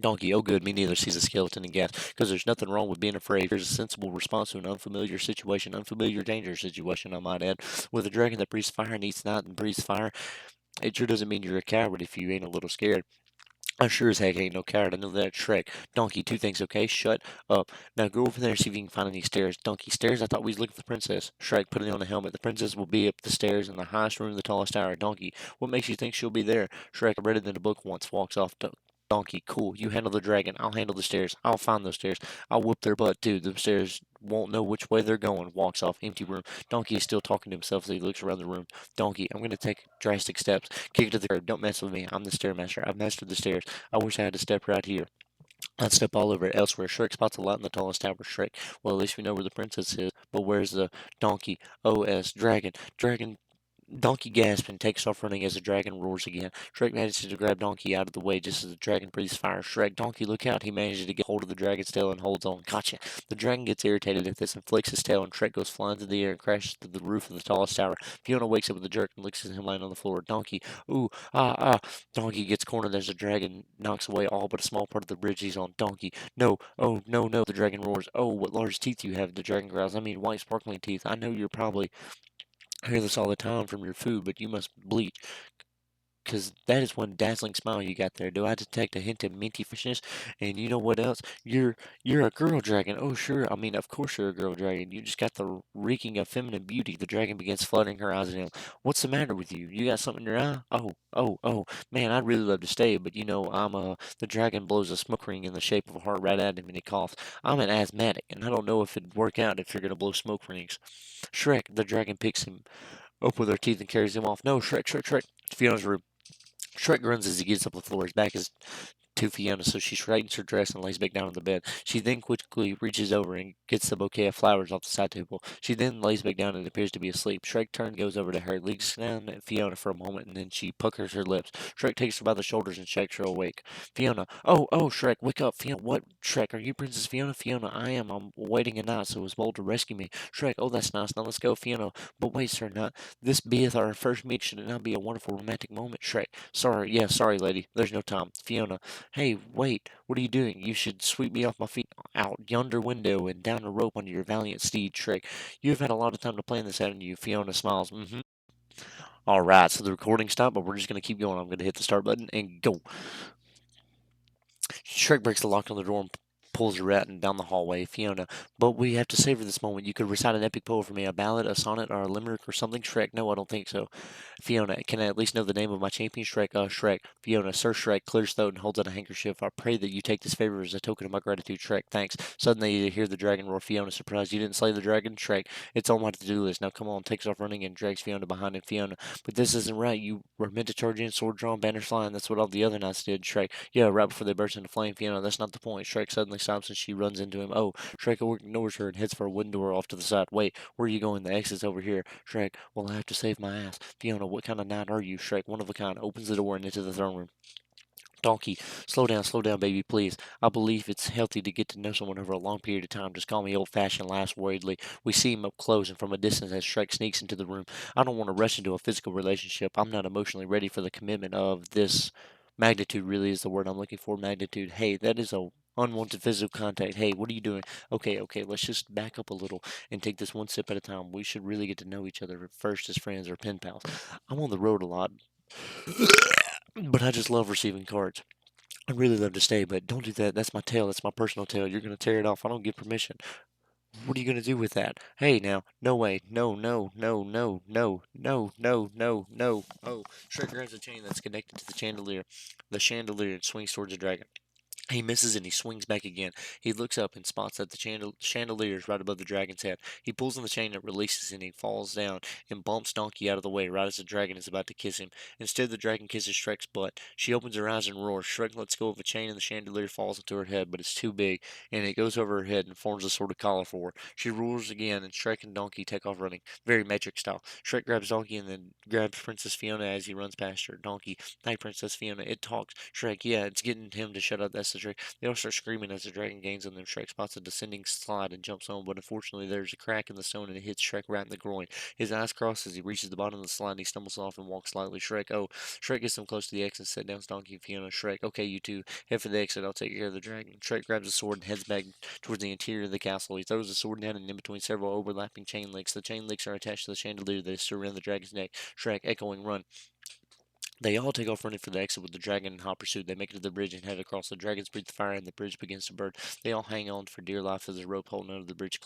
Donkey, oh good, me neither, sees a skeleton and gasps, because there's nothing wrong with being afraid. Here's a sensible response to an unfamiliar situation, unfamiliar dangerous situation, I might add. With a dragon that breathes fire and eats night and breathes fire, it sure doesn't mean you're a coward if you ain't a little scared. I sure as heck ain't no coward. I know that Shrek. Donkey, two things, okay? Shut up. Now go over there and see if you can find any stairs. Donkey, stairs? I thought we was looking for the princess. Shrek, putting on the helmet. The princess will be up the stairs in the highest room of the tallest tower. Donkey, what makes you think she'll be there? Shrek, I read it in a book once. Walks off. Donkey, cool. You handle the dragon. I'll handle the stairs. I'll find those stairs. I'll whoop their butt too. Them stairs won't know which way they're going. Walks off. Empty room. Donkey is still talking to himself as he looks around the room. Donkey, I'm going to take drastic steps. Kick it to the curb. Don't mess with me. I'm the stairmaster. I've mastered the stairs. I wish I had a step right here. I'd step all over it elsewhere. Shrek spots a light in the tallest tower. Shrek. Well, at least we know where the princess is. But where's the donkey? OS. Dragon. Dragon. Donkey gasps and takes off running as the dragon roars again. Shrek manages to grab Donkey out of the way just as the dragon breathes fire. Shrek, Donkey, look out. He manages to get hold of the dragon's tail and holds on. Gotcha. The dragon gets irritated at this and flicks his tail, and Shrek goes flying through the air and crashes through the roof of the tallest tower. Fiona wakes up with a jerk and looks at him lying on the floor. Donkey, ooh, ah, ah. Donkey gets cornered as the dragon knocks away all but a small part of the bridge he's on. Donkey, no, oh, no, no. The dragon roars. Oh, what large teeth you have, the dragon growls. I mean, white sparkling teeth. I know you're probably hear this all the time from your food, but you must bleach. Because that is one dazzling smile you got there. Do I detect a hint of minty freshness? And you know what else? You're a girl dragon. Oh sure. I mean, of course you're a girl dragon. You just got the reeking of feminine beauty. The dragon begins fluttering her eyes at him. What's the matter with you? You got something in your eye? Oh. Man, I'd really love to stay, but you know, the dragon blows a smoke ring in the shape of a heart right at him and he coughs. I'm an asthmatic, and I don't know if it'd work out if you're gonna blow smoke rings. Shrek, the dragon picks him up with her teeth and carries him off. No, Shrek. Fiona's room. Shrek grunts as he gets up the floor. His back is to Fiona, so she straightens her dress and lays back down on the bed. She then quickly reaches over and gets the bouquet of flowers off the side table. She then lays back down and appears to be asleep. Shrek turns, goes over to her, looks down at Fiona for a moment, and then she puckers her lips. Shrek takes her by the shoulders and shakes her awake. Fiona, oh, Shrek, wake up. Fiona, what? Shrek, are you Princess Fiona? Fiona, I am. I'm waiting a knight, so was bold to rescue me. Shrek, oh, that's nice. Now let's go, Fiona. But wait, sir, knight. This beeth our first meet. Should it not be a wonderful romantic moment? Shrek, sorry, lady. There's no time. Fiona, hey, wait, what are you doing? You should sweep me off my feet out yonder window and down a rope under your valiant steed, Shrek. You have had a lot of time to plan this, haven't you? Fiona smiles. All right, so the recording stopped, but we're just going to keep going. I'm going to hit the start button and go. Shrek breaks the lock on the door and pulls her out and down the hallway. Fiona, but we have to savor this moment. You could recite an epic poem for me, a ballad, a sonnet, or a limerick or something. Shrek, no, I don't think so. Fiona, can I at least know the name of my champion? Shrek, Shrek. Fiona, Sir Shrek, clears throat and holds out a handkerchief. I pray that you take this favor as a token of my gratitude. Shrek, thanks. Suddenly you hear the dragon roar. Fiona, surprised you didn't slay the dragon? Shrek, it's on my to-do list. Now come on, takes off running and drags Fiona behind him. Fiona, but this isn't right. You were meant to charge in, sword drawn, banners flying. That's what all the other knights did. Shrek, yeah, right before they burst into flame. Fiona, that's not the point. Shrek suddenly stops and she runs into him. Oh, Shrek ignores her and heads for a wooden door off to the side. Wait, where are you going? The exit's over here. Shrek, well, I have to save my ass. Fiona, what kind of knight are you? Shrek, one of a kind. Opens the door and into the throne room. Donkey, slow down, baby, please. I believe it's healthy to get to know someone over a long period of time. Just call me old fashioned, laughs worriedly. We see him up close and from a distance as Shrek sneaks into the room. I don't want to rush into a physical relationship. I'm not emotionally ready for the commitment of this magnitude, really, is the word I'm looking for. Magnitude. Hey, that is a unwanted physical contact. Hey, what are you doing? Okay, let's just back up a little and take this one step at a time. We should really get to know each other first as friends or pen pals. I'm on the road a lot, but I just love receiving cards. I'd really love to stay, but don't do that. That's my tail. That's my personal tail. You're going to tear it off. I don't get permission. What are you going to do with that? Hey, now. No way. No. Oh, Shrek grabs a chain that's connected to the chandelier. The chandelier swings towards the dragon. He misses and he swings back again. He looks up and spots that the chandelier is right above the dragon's head. He pulls on the chain and releases and he falls down and bumps Donkey out of the way right as the dragon is about to kiss him. Instead, the dragon kisses Shrek's butt. She opens her eyes and roars. Shrek lets go of a chain and the chandelier falls into her head, but it's too big and it goes over her head and forms a sort of collar for her. She roars again and Shrek and Donkey take off running, very Matrix style. Shrek grabs Donkey and then grabs Princess Fiona as he runs past her. Donkey, hi Princess Fiona, it talks. Shrek, yeah, it's getting him to shut up. That's past the Shrek. They all start screaming as the dragon gains on them. Shrek spots a descending slide and jumps on, but unfortunately there's a crack in the stone and it hits Shrek right in the groin. His eyes cross as he reaches the bottom of the slide and he stumbles off and walks slightly. Shrek gets him close to the exit, set down Donkey and Fiona. Shrek, okay, you two, head for the exit. I'll take care of the dragon. Shrek grabs a sword and heads back towards the interior of the castle. He throws the sword down and in between several overlapping chain links. The chain links are attached to the chandelier that is still around the dragon's neck. Shrek, echoing, run. They all take off running for the exit with the dragon in hot pursuit. They make it to the bridge and head across. The dragons breathe fire and the bridge begins to burn. They all hang on for dear life as the rope holding the bridge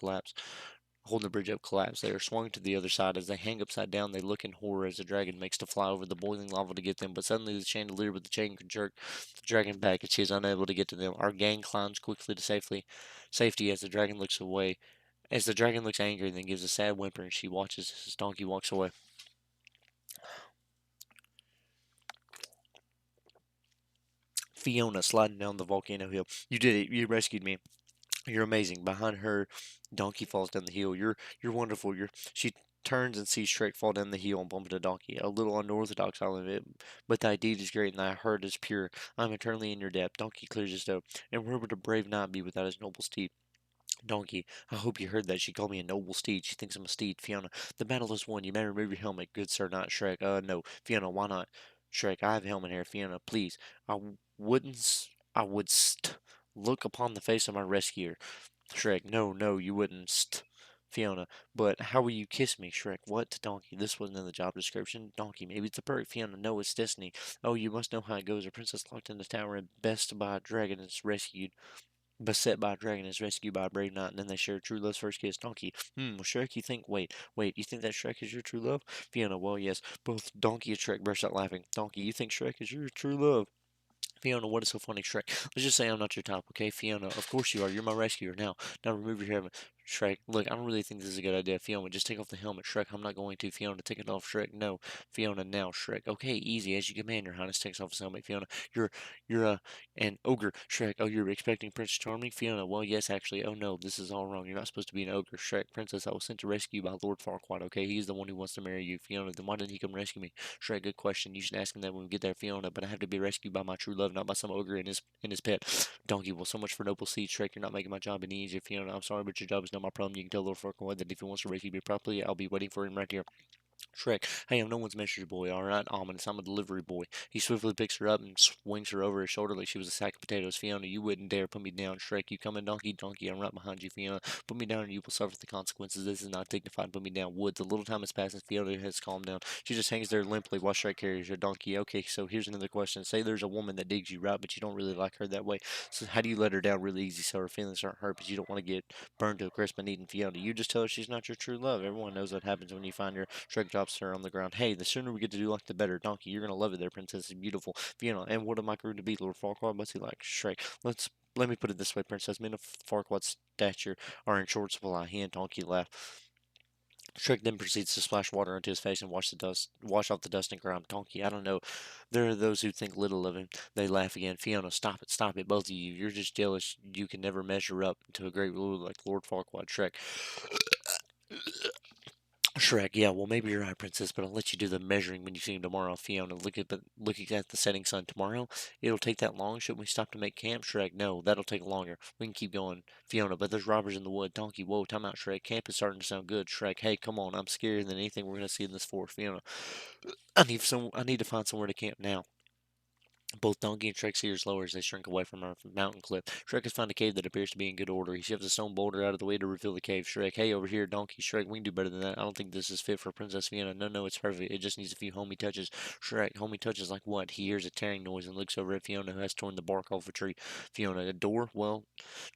up collapse. They are swung to the other side. As they hang upside down, they look in horror as the dragon makes to fly over the boiling lava to get them. But suddenly the chandelier with the chain can jerk the dragon back and she is unable to get to them. Our gang climbs quickly to safety as the dragon looks away. As the dragon looks angry and then gives a sad whimper and she watches as Donkey walks away. Fiona sliding down the volcano hill. You did it. You rescued me. You're amazing. Behind her, Donkey falls down the hill. You're wonderful. She turns and sees Shrek fall down the hill and bump into Donkey. A little unorthodox, I'll admit, but thy deed is great and thy heart is pure. I'm eternally in your debt. Donkey clears his throat. And where would a brave knight be without his noble steed? Donkey, I hope you heard that. She called me a noble steed. She thinks I'm a steed. Fiona, the battle is won. You may remove your helmet, good sir, not Shrek. No. Fiona, why not? Shrek, I have a helmet here. Fiona, please. I would look upon the face of my rescuer. Shrek, no, no, you wouldn't Fiona, but how will you kiss me? Shrek, what? To Donkey, this wasn't in the job description. Donkey, maybe it's a perk. Fiona, no, it's destiny. Oh, you must know how it goes. A princess locked in the tower and best by a dragon is rescued. Beset by a dragon is rescued by a brave knight, and then they share true love's first kiss. Donkey, Shrek, you think, wait, you think that Shrek is your true love? Fiona, well, yes. Both Donkey and Shrek burst out laughing. Donkey, you think Shrek is your true love? Fiona, what is so funny, Shrek? Let's just say I'm not your type, okay? Fiona, of course you are. You're my rescuer. Now remove your helmet. Shrek, look, I don't really think this is a good idea. Fiona, just take off the helmet. Shrek, I'm not going to. Fiona, take it off. Shrek, no. Fiona, now. Shrek, okay, easy. As you command, your highness takes off his helmet. Fiona, you're, you're an ogre. Shrek, oh, you're expecting Prince Charming? Fiona, well, yes, actually. Oh, no, this is all wrong. You're not supposed to be an ogre. Shrek, princess, I was sent to rescue you by Lord Farquaad, okay? He's the one who wants to marry you. Fiona, then why didn't he come rescue me? Shrek, good question. You should ask him that when we get there, Fiona. But I have to be rescued by my true love, not by some ogre and his pet. Donkey, well, so much for noble seed, Shrek. You're not making my job any easier, Fiona. I'm sorry, but your job is not my problem. You can tell Lord Farquaad that if he wants to rescue me properly, I'll be waiting for him right here. Shrek, hey, I'm no one's messenger boy, alright? Ominous, I'm a delivery boy. He swiftly picks her up and swings her over his shoulder like she was a sack of potatoes. Fiona, you wouldn't dare put me down. Shrek, you coming, Donkey? Donkey, I'm right behind you, Fiona. Put me down and you will suffer the consequences. This is not dignified. Put me down. Woods, a little time has passed and Fiona has calmed down. She just hangs there limply while Shrek carries her. Donkey, okay, so here's another question. Say there's a woman that digs you, right, but you don't really like her that way. So how do you let her down really easy so her feelings aren't hurt, but you don't want to get burned to a crisp and eaten? Fiona, you just tell her she's not your true love. Everyone knows what happens when you find her. Shrek drops her on the ground. Hey, the sooner we get to do like the better. Donkey, you're gonna love it there, princess. It's beautiful. Fiona, and what am I going to be, Lord Farquaad? What's he like? Shrek. Let me put it this way, princess. Men of Farquaad's stature are in short supply. He and Donkey laugh. Shrek then proceeds to splash water into his face and wash off the dust and grime. Donkey, I don't know. There are those who think little of him. They laugh again. Fiona, stop it, both of you. You're just jealous. You can never measure up to a great ruler like Lord Farquaad. Shrek, yeah, well, maybe you're right, Princess, but I'll let you do the measuring when you see him tomorrow. Fiona, looking at the setting sun tomorrow. It'll take that long. Shouldn't we stop to make camp? Shrek, no, that'll take longer. We can keep going. Fiona, but there's robbers in the wood. Donkey, whoa, time out, Shrek. Camp is starting to sound good. Shrek, hey, come on, I'm scarier than anything we're gonna see in this forest. Fiona, I need to find somewhere to camp now. Both Donkey and Shrek's ears lower as they shrink away from a mountain cliff. Shrek has found a cave that appears to be in good order. He shoves a stone boulder out of the way to reveal the cave. Shrek, hey, over here, Donkey. Shrek, we can do better than that. I don't think this is fit for Princess Fiona. No, no, it's perfect. It just needs a few homey touches. Shrek, homey touches like what? He hears a tearing noise and looks over at Fiona, who has torn the bark off a tree. Fiona, a door? Well,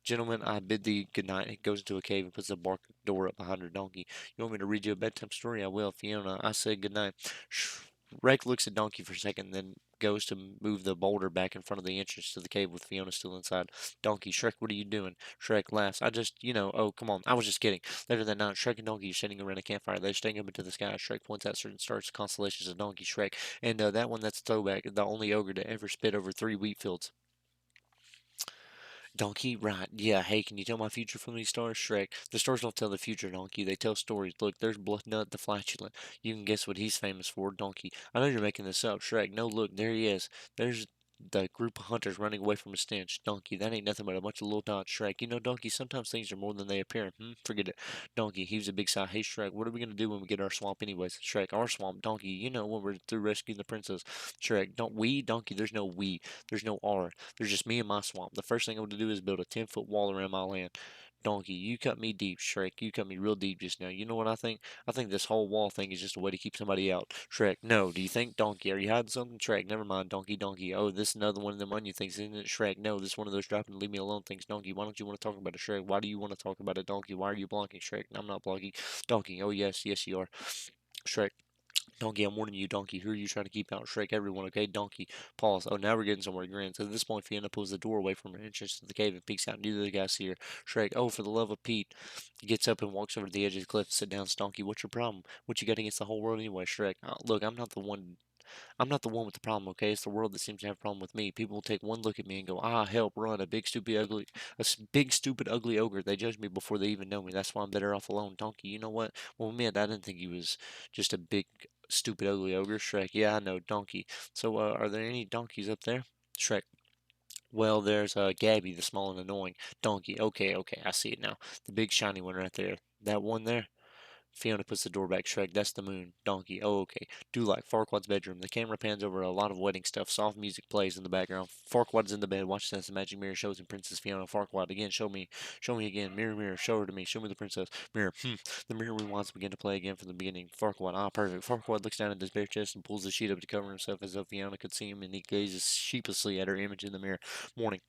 gentlemen, I bid thee good night. He goes into a cave and puts the bark door up behind her. Donkey, you want me to read you a bedtime story? I will. Fiona, I said good night. Shrek looks at Donkey for a second, then goes to move the boulder back in front of the entrance to the cave with Fiona still inside. Donkey, Shrek, what are you doing? Shrek laughs. I just, oh, come on. I was just kidding. Later that night, Shrek and Donkey are sitting around a campfire. They're staring up into the sky. Shrek points out certain stars and constellations of Donkey, Shrek. And that one, that's a throwback. The only ogre to ever spit over 3 wheat fields. Donkey, right. Yeah, hey, can you tell my future from these stars? Shrek. The stars don't tell the future, Donkey. They tell stories. Look, there's Bluffnut the Flatulent. You can guess what he's famous for, Donkey. I know you're making this up, Shrek. No, look, there he is. There's the group of hunters running away from a stench. Donkey, that ain't nothing but a bunch of little dots. Shrek, you know, Donkey, sometimes things are more than they appear. Forget it. Donkey, heaves a big sigh. Hey, Shrek, what are we gonna do when we get our swamp anyways? Shrek, our swamp. Donkey, you know, when we're through rescuing the princess. Shrek, don't we? Donkey, there's no we. There's no R. There's just me and my swamp. The first thing I'm gonna do is build a 10-foot wall around my land. Donkey, you cut me deep, Shrek. You cut me real deep just now. You know what I think? I think this whole wall thing is just a way to keep somebody out. Shrek, no. Do you think, Donkey? Are you hiding something? Shrek, never mind. Donkey, Donkey. Oh, this is another one of them onion things, isn't it? Shrek, no. This is one of those dropping leave me alone things. Donkey, why don't you want to talk about it? Shrek, why do you want to talk about it? Donkey, why are you blocking? Shrek, I'm not blocking. Donkey, oh yes, yes you are. Shrek, Donkey, I'm warning you, Donkey. Who are you trying to keep out? Shrek, everyone, okay? Donkey, pause. Oh, now we're getting somewhere. Grins. At this point, Fiona pulls the door away from her entrance to the cave and peeks out. Neither of the guys see her. Shrek, oh, for the love of Pete. Gets up and walks over to the edge of the cliff and sit down. Donkey, what's your problem? What you got against the whole world anyway, Shrek? Look, I'm not the one with the problem, okay? It's the world that seems to have a problem with me. People will take one look at me and go, ah, help, run, big, stupid, ugly ogre. They judge me before they even know me. That's why I'm better off alone. Donkey, you know what? Well, man, I didn't think he was just a big, stupid, ugly ogre. Shrek, yeah, I know, Donkey. So, are there any donkeys up there? Shrek, well, there's Gabby, the small and annoying donkey. Okay, okay, I see it now. The big shiny one right there. That one there? Fiona puts the door back. Shrek, that's the moon. Donkey, oh, okay. Do like Farquaad's bedroom. The camera pans over a lot of wedding stuff. Soft music plays in the background. Farquaad's in the bed. Watches as the magic mirror shows him Princess Fiona. Farquaad, again, show me again. Mirror, mirror, show her to me. Show me the princess. Mirror, The mirror rewinds to begin to play again from the beginning. Farquaad, ah, perfect. Farquaad looks down at his bare chest and pulls the sheet up to cover himself as though Fiona could see him, and he gazes sheepishly at her image in the mirror. Morning.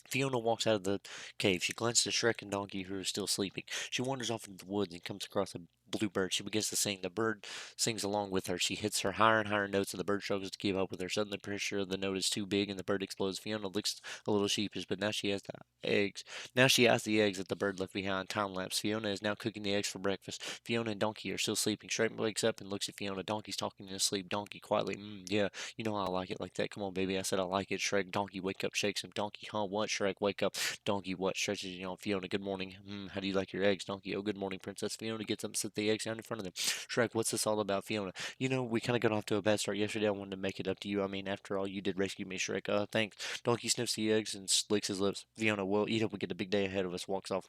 Fiona walks out of the cave. She glances at Shrek and Donkey, who are still sleeping. She wanders off into the woods and comes across a bluebird. She begins to sing. The bird sings along with her. She hits her higher and higher notes, and the bird struggles to keep up with her. Suddenly, pressure the note is too big, and the bird explodes. Fiona looks a little sheepish, but now she has the eggs. Now she has the eggs that the bird left behind. Time lapse. Fiona is now cooking the eggs for breakfast. Fiona and Donkey are still sleeping. Shrek wakes up and looks at Fiona. Donkey's talking in his sleep. Donkey quietly, yeah, you know how I like it like that. Come on, baby. I said I like it. Shrek, Donkey, wake up, shakes him. Donkey, huh? What? Shrek, wake up. Donkey, what? Stretches yawn. Fiona, good morning. How do you like your eggs? Donkey, oh, good morning, Princess. Fiona gets up and sets the eggs down in front of them. Shrek, what's this all about, Fiona? You know, we kind of got off to a bad start yesterday. I wanted to make it up to you. I mean, after all, you did rescue me, Shrek. Thanks. Donkey sniffs the eggs and licks his lips. Fiona, well, eat up. We get a big day ahead of us. Walks off.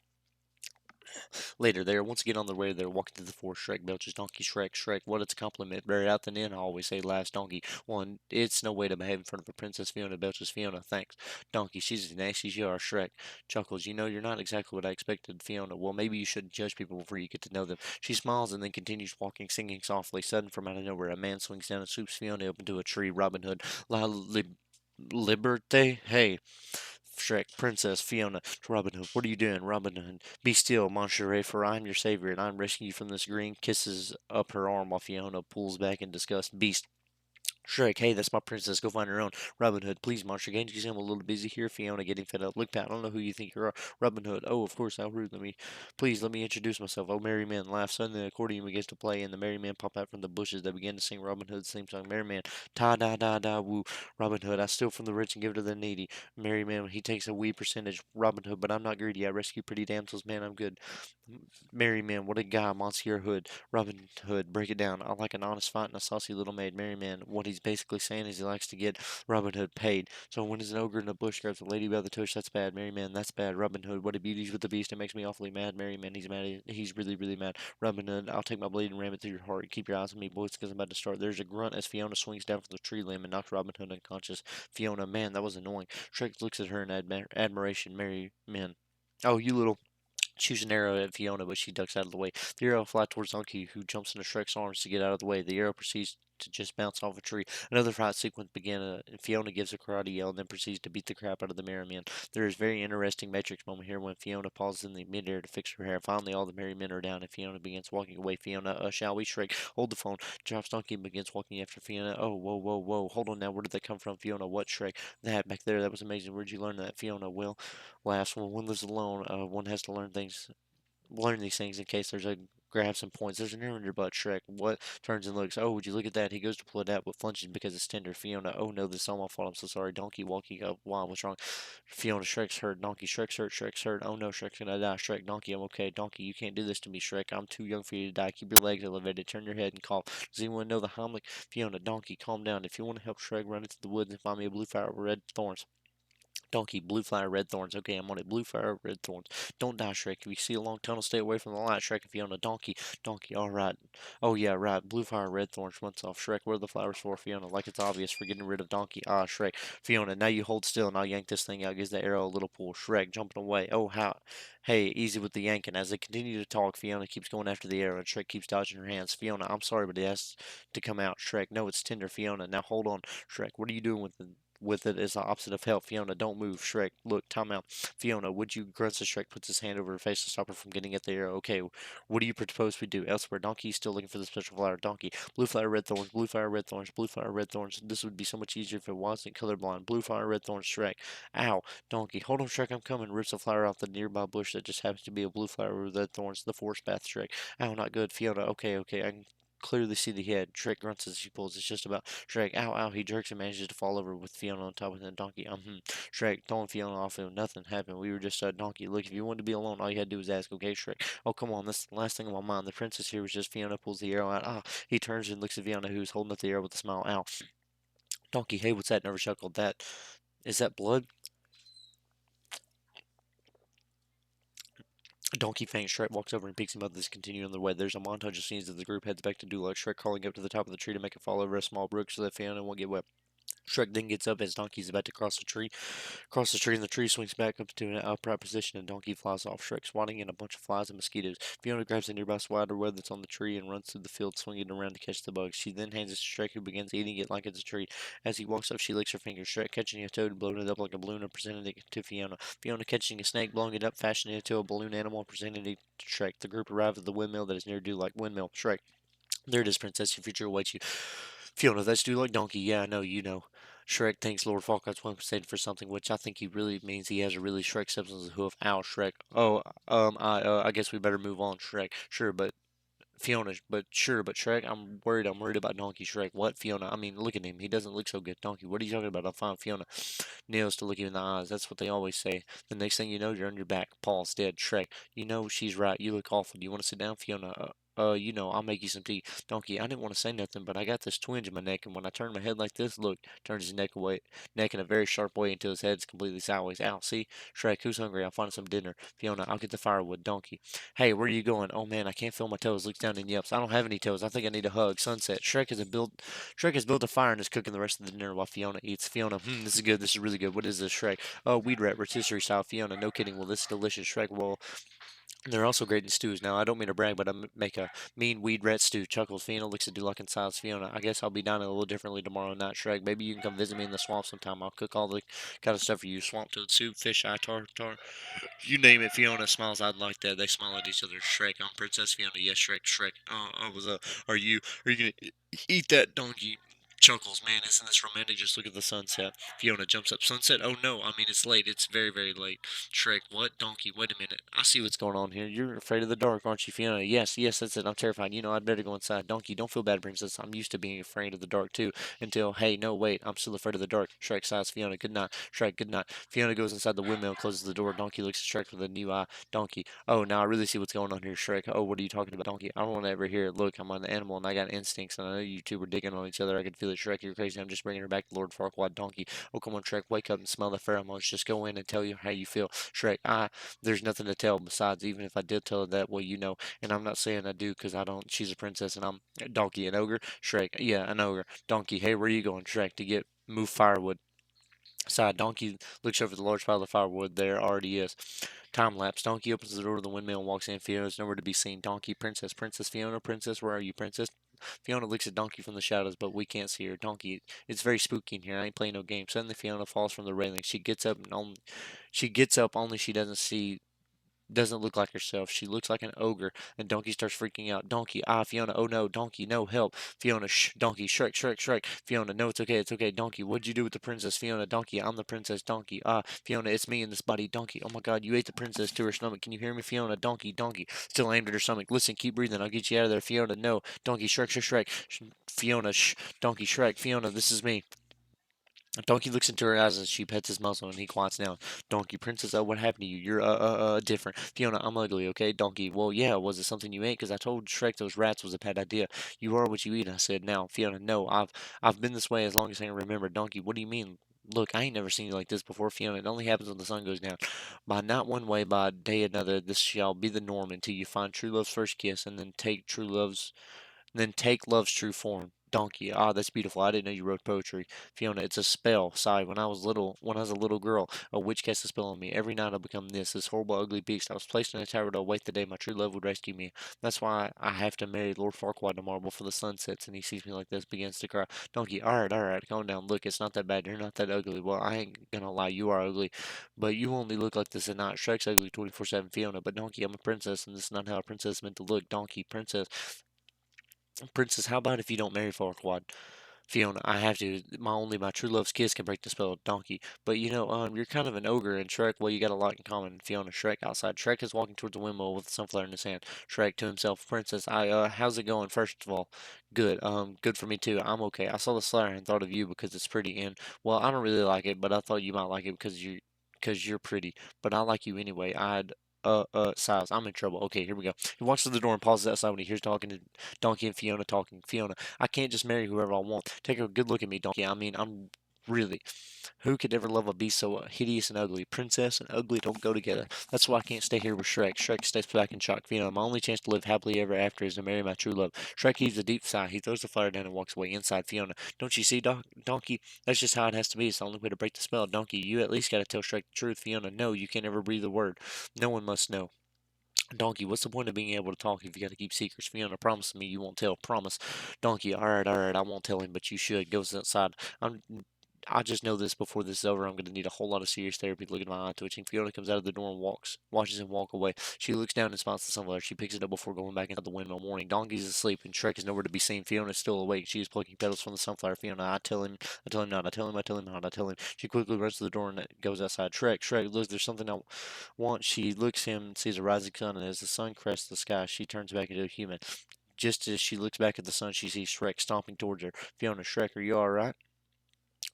Later, they are once again on their way. They're walking through the forest. Shrek belches, Donkey, Shrek, Shrek. What it's a compliment. Better out than in, I always say, last Donkey. One, it's no way to behave in front of a princess. Fiona belches, Fiona, thanks. Donkey, she's as nasty as you are. Shrek chuckles, you know, you're not exactly what I expected. Fiona, well, maybe you shouldn't judge people before you get to know them. She smiles and then continues walking, singing softly. Sudden, from out of nowhere, a man swings down and swoops Fiona up into a tree. Robin Hood, La Liberté? Hey. Shrek, Princess, Fiona, to Robin Hood. What are you doing, Robin Hood? Be still, Monsieur, for I am your savior, and I am rescuing you from this green. Kisses up her arm while Fiona pulls back in disgust. Beast, Shrek, hey, that's my princess. Go find her own. Robin Hood, please, Monster. Can't you see I'm a little busy here? Fiona, getting fed up. Look, Pat, I don't know who you think you are. Robin Hood, oh, of course, how rude. Please, let me introduce myself. Oh, merry men, laugh. Suddenly, the accordion begins to play, and the merry men pop out from the bushes. They begin to sing Robin Hood's theme song. Merry man, ta da da da woo. Robin Hood, I steal from the rich and give to the needy. Merry man, he takes a wee percentage. Robin Hood, but I'm not greedy. I rescue pretty damsels, man, I'm good. Merry man, what a guy, Monsieur Hood. Robin Hood, break it down. I like an honest fight and a saucy little maid. Merry man, what he's basically saying is he likes to get Robin Hood paid. So when an ogre in a bush grabs a lady by the tush, that's bad. Merry man, that's bad. Robin Hood, what a beauty's with the beast. It makes me awfully mad. Merry man, he's mad. He's really, really mad. Robin Hood, I'll take my blade and ram it through your heart. Keep your eyes on me, boys, because I'm about to start. There's a grunt as Fiona swings down from the tree limb and knocks Robin Hood unconscious. Fiona, man, that was annoying. Shrek looks at her in admiration. Merry man. Oh, you little shoots an arrow at Fiona, but she ducks out of the way. The arrow flies towards Donkey, who jumps into Shrek's arms to get out of the way. The arrow proceeds to just bounce off a tree. Another fight sequence begins, and Fiona gives a karate yell and then proceeds to beat the crap out of the merry men. There is a very interesting Matrix moment here when Fiona pauses in the midair to fix her hair. Finally, all the merry men are down, and Fiona begins walking away. Fiona, shall we? Shrek, hold the phone. Drops Donkey and begins walking after Fiona. Oh, whoa, whoa, whoa. Hold on now. Where did that come from, Fiona? What, Shrek? That back there. That was amazing. Where'd you learn that, Fiona? Well, laughs. When one lives alone, one has to learn these things in case there's a grabs some points. There's an arrow in your butt, Shrek. What? Turns and looks. Oh, would you look at that? He goes to pull it out, but flinches because it's tender. Fiona. Oh no, this is all my fault. I'm so sorry. Donkey walking up. Wow, what's wrong? Fiona. Shrek's hurt. Donkey. Shrek's hurt. Shrek's hurt. Oh no, Shrek's gonna die. Shrek. Donkey. I'm okay. Donkey. You can't do this to me, Shrek. I'm too young for you to die. Keep your legs elevated. Turn your head and cough. Does anyone know the Heimlich? Fiona. Donkey. Calm down. If you want to help Shrek, run into the woods and find me a blue flower with red thorns. Donkey, blue flower, red thorns. Okay, I'm on it. Blue flower, red thorns. Don't die, Shrek. If you see a long tunnel, stay away from the light, Shrek. If you're on a donkey, donkey, all right. Oh, yeah, right. Blue flower, red thorns. Once off. Shrek, what are the flowers for, Fiona? Like it's obvious for getting rid of donkey. Ah, Shrek. Fiona, now you hold still and I'll yank this thing out. Gives the arrow a little pull. Shrek, jumping away. Oh, how? Hey, easy with the yanking. As they continue to talk, Fiona keeps going after the arrow and Shrek keeps dodging her hands. Fiona, I'm sorry, but it has to come out. Shrek, no, it's tender. Fiona, now hold on. Shrek, what are you doing with it is the opposite of help. Fiona, don't move. Shrek, look, time out. Fiona, would you? Grunts as Shrek puts his hand over her face to stop her from getting at the arrow. Okay, what do you propose we do? Elsewhere, Donkey is still looking for the special flower. Donkey, blue flower, red thorns, blue flower, red thorns, blue flower, red thorns. This would be so much easier if it wasn't colorblind. Blue flower, red thorns, Shrek. Ow, Donkey, hold on, Shrek, I'm coming. Rips a flower off the nearby bush that just happens to be a blue flower with red thorns. The forest path, Shrek. Ow, not good. Fiona, okay, okay, I can clearly see the head. Shrek grunts as she pulls. It's just about Shrek. Ow, ow. He jerks and manages to fall over with Fiona on top of the donkey. Shrek, throwing Fiona off him. Nothing happened. We were just a donkey. Look, if you wanted to be alone, all you had to do was ask. Okay, Shrek. Oh, come on. That's the last thing on my mind. The princess here was just Fiona pulls the arrow out. Ah, he turns and looks at Fiona, who's holding up the arrow with a smile. Ow. Donkey, hey, what's that? Never chuckled. That is that blood? Donkey faints. Shrek walks over and picks him up. This continues on their way. There's a montage of scenes as the group heads back to Duloc. Shrek crawling up to the top of the tree to make it fall over a small brook so that Fiona won't get wet. Shrek then gets up as Donkey's about to cross the tree. Across the tree, and the tree swings back up to an upright position, and Donkey flies off. Shrek swatting in a bunch of flies and mosquitoes. Fiona grabs a nearby spider web that's on the tree and runs through the field, swinging around to catch the bugs. She then hands it to Shrek, who begins eating it like it's a treat. As he walks up, she licks her fingers. Shrek catching a toad, blowing it up like a balloon, and presenting it to Fiona. Fiona catching a snake, blowing it up, fashioning it into a balloon animal, and presenting it to Shrek. The group arrive at the windmill that is near Dew like windmill. Shrek. There it is, Princess. Your future awaits you. Fiona, that's Dew like donkey. Yeah, I know, you know. Shrek thanks Lord Farquaad's compensated for something, which I think he really means he has a really Shrek substance of hoof. Ow, Shrek. Oh, I guess we better move on, Shrek. Sure, but Fiona, but sure, but Shrek, I'm worried. I'm worried about Donkey. Shrek, what, Fiona? I mean, look at him. He doesn't look so good. Donkey, what are you talking about? I'm fine, Fiona. Nails to look you in the eyes. That's what they always say. The next thing you know, you're on your back. Paul's dead. Shrek, you know she's right. You look awful. Do you want to sit down, Fiona? I'll make you some tea. Donkey, I didn't want to say nothing, but I got this twinge in my neck, and when I turn my head like this, look, turns his neck in a very sharp way until his head's completely sideways. Ow, see? Shrek, who's hungry? I'll find some dinner. Fiona, I'll get the firewood. Donkey, hey, where are you going? Oh man, I can't feel my toes. Looks down and yelps. I don't have any toes. I think I need a hug. Sunset. Shrek has built a fire and is cooking the rest of the dinner while Fiona eats. Fiona, this is good. This is really good. What is this, Shrek? Oh, weed rat rotisserie style. Fiona, no kidding. Well, this is delicious. Shrek, well, they're also great in stews. Now, I don't mean to brag, but make a mean weed rat stew. Chuckles. Fiona looks at Duloc and sighs. Fiona, I guess I'll be dining a little differently tomorrow night, Shrek. Maybe you can come visit me in the swamp sometime. I'll cook all the kind of stuff for you. Swamp toad soup, fish eye tartar, you name it. Fiona smiles. I'd like that. They smile at each other. Shrek, I'm Princess Fiona. Yes, Shrek. Shrek. I was are you gonna eat that donkey? Chuckles, man, isn't this romantic? Just look at the sunset. Fiona jumps up. Sunset? Oh no, I mean it's late. It's very, very late. Shrek, what? Donkey, wait a minute. I see what's going on here. You're afraid of the dark, aren't you, Fiona? Yes, yes, that's it. I'm terrified. You know, I'd better go inside. Donkey, don't feel bad, Princess. I'm used to being afraid of the dark too. Until, hey, no, wait, I'm still afraid of the dark. Shrek sighs. Fiona, good night. Shrek, good night. Fiona goes inside the windmill and closes the door. Donkey looks at Shrek with a new eye. Donkey, oh, now I really see what's going on here, Shrek. Oh, what are you talking about, Donkey? I don't want to ever hear it. Look, I'm an animal and I got instincts, and I know you two were digging on each other. I could feel it, Shrek. You're crazy. I'm just bringing her back to Lord Farquaad, Donkey. Oh, come on, Shrek. Wake up and smell the pheromones. Just go in and tell you how you feel. Shrek, there's nothing to tell. Besides, even if I did tell her that, well, you know, and I'm not saying I do because I don't. She's a princess and I'm Donkey, an ogre. Shrek, yeah, an ogre. Donkey, hey, where are you going, Shrek, to get move firewood? Side Donkey looks over the large pile of firewood. There already is. Time lapse. Donkey opens the door of the windmill and walks in. Fiona's nowhere to be seen. Donkey, Princess, Princess, Fiona, Princess, where are you, Princess? Fiona looks at Donkey from the shadows, but we can't see her. Donkey, it's very spooky in here. I ain't playing no game. Suddenly, Fiona falls from the railing. She gets up, only she doesn't see. doesn't look like herself. She looks like an ogre. And Donkey starts freaking out. Donkey, Fiona, oh no, Donkey, no, help. Fiona, shh, Donkey, Shrek, Shrek, Shrek. Fiona, no, it's okay, Donkey, what'd you do with the princess? Fiona, Donkey, I'm the princess, Donkey. Fiona, it's me in this body, Donkey. Oh my god, you ate the princess to her stomach. Can you hear me, Fiona? Donkey, Donkey. Still aimed at her stomach. Listen, keep breathing. I'll get you out of there, Fiona. No, Donkey, Shrek, Shrek, Shrek. Fiona, shh, Donkey, Shrek. Fiona, this is me. Donkey looks into her eyes as she pets his muzzle and he quiets down. Donkey, Princess, what happened to you? You're, different. Fiona, I'm ugly, okay? Donkey, well, yeah, was it something you ate? Because I told Shrek those rats was a bad idea. You are what you eat, I said. Now, Fiona, no, I've been this way as long as I can remember. Donkey, what do you mean? Look, I ain't never seen you like this before, Fiona. It only happens when the sun goes down. By not one way, by day another, this shall be the norm until you find true love's first kiss, and then take love's true form. Donkey. Ah, that's beautiful. I didn't know you wrote poetry. Fiona, it's a spell. Sigh. When I was a little girl, a witch cast a spell on me. Every night I become this horrible, ugly beast. I was placed in a tower to await the day my true love would rescue me. That's why I have to marry Lord Farquaad tomorrow before the sun sets. And he sees me like this, begins to cry. Donkey, all right, calm down. Look, it's not that bad. You're not that ugly. Well, I ain't gonna lie, you are ugly, but you only look like this at night. Shrek's ugly 24/7. Fiona, but Donkey, I'm a princess, and this is not how a princess is meant to look. Donkey, princess, how about if you don't marry Farquaad? Fiona, I have to. My true love's kiss can break the spell of Donkey. But you're kind of an ogre in Shrek. Well, you got a lot in common. Fiona, Shrek outside. Shrek is walking towards the windmill with a sunflower in his hand. Shrek to himself, Princess, how's it going? First of all, good. Good for me too. I'm okay. I saw the flower and thought of you because it's pretty. And well, I don't really like it, but I thought you might like it because you're pretty. But I like you anyway. Size. I'm in trouble. Okay, here we go. He walks to the door and pauses outside when he hears talking to Donkey and Fiona talking. Fiona, I can't just marry whoever I want. Take a good look at me, Donkey. I mean, I'm really. Who could ever love a beast so hideous and ugly? Princess and ugly don't go together. That's why I can't stay here with Shrek. Shrek steps back in shock. Fiona, my only chance to live happily ever after is to marry my true love. Shrek heaves a deep sigh. He throws the fire down and walks away. Inside, Fiona, don't you see, Donkey? That's just how it has to be. It's the only way to break the spell. Donkey, you at least got to tell Shrek the truth. Fiona, no, you can't ever breathe a word. No one must know. Donkey, what's the point of being able to talk if you got to keep secrets? Fiona, promise me you won't tell. Promise. Donkey, all right, I won't tell him, but you should. Goes outside. I'm I just know this before this is over. I'm going to need a whole lot of serious therapy. Look at my eye twitching. Fiona comes out of the door and watches him walk away. She looks down and smiles to sunflower. She picks it up before going back inside the windmill. Morning. Donkey's asleep and Shrek is nowhere to be seen. Fiona's still awake. She is plucking petals from the sunflower. Fiona, I tell him not. I tell him, I tell him not. I tell him. She quickly runs to the door and goes outside. Shrek, look, there's something I want. She looks him and sees a rising sun, and as the sun crests the sky, she turns back into a human. Just as she looks back at the sun, she sees Shrek stomping towards her. Fiona, Shrek, are you alright?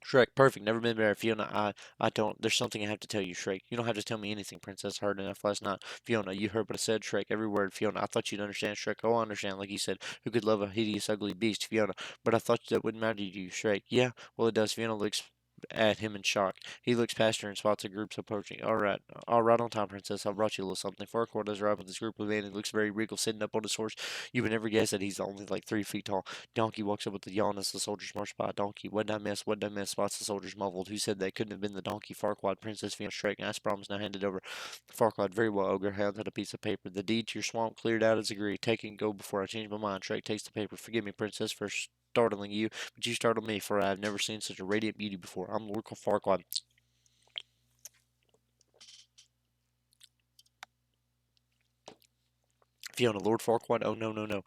Shrek, perfect. Never been better. Fiona, I don't. There's something I have to tell you, Shrek. You don't have to tell me anything, Princess. Heard enough last night. Fiona, you heard what I said, Shrek. Every word, Fiona. I thought you'd understand, Shrek. Oh, I understand. Like you said, who could love a hideous, ugly beast, Fiona? But I thought that wouldn't matter to you, Shrek. Yeah, well, it does. Fiona looks at him in shock. He looks past her and spots a group approaching. All right on time, Princess. I brought you a little something. Farquaad has arrived with this group of men. He looks very regal, sitting up on his horse. You would never guess that he's only like 3 feet tall. Donkey walks up with a yawn as the soldiers march by. Donkey, what did I miss? What did I miss? Spots the soldiers muffled. Who said that couldn't have been the donkey? Farquaad, Princess Fiona, Shrek. Nice promise. Now hand it over. Farquaad, very well, Ogre. Hands out a piece of paper. The deed to your swamp cleared out as agreed. Take it and go before I change my mind. Shrek takes the paper. Forgive me, Princess, for startling you, but you startled me, for I have never seen such a radiant beauty before. I'm Lord Farquaad. Fiona, Lord Farquaad? Oh, no, no, no.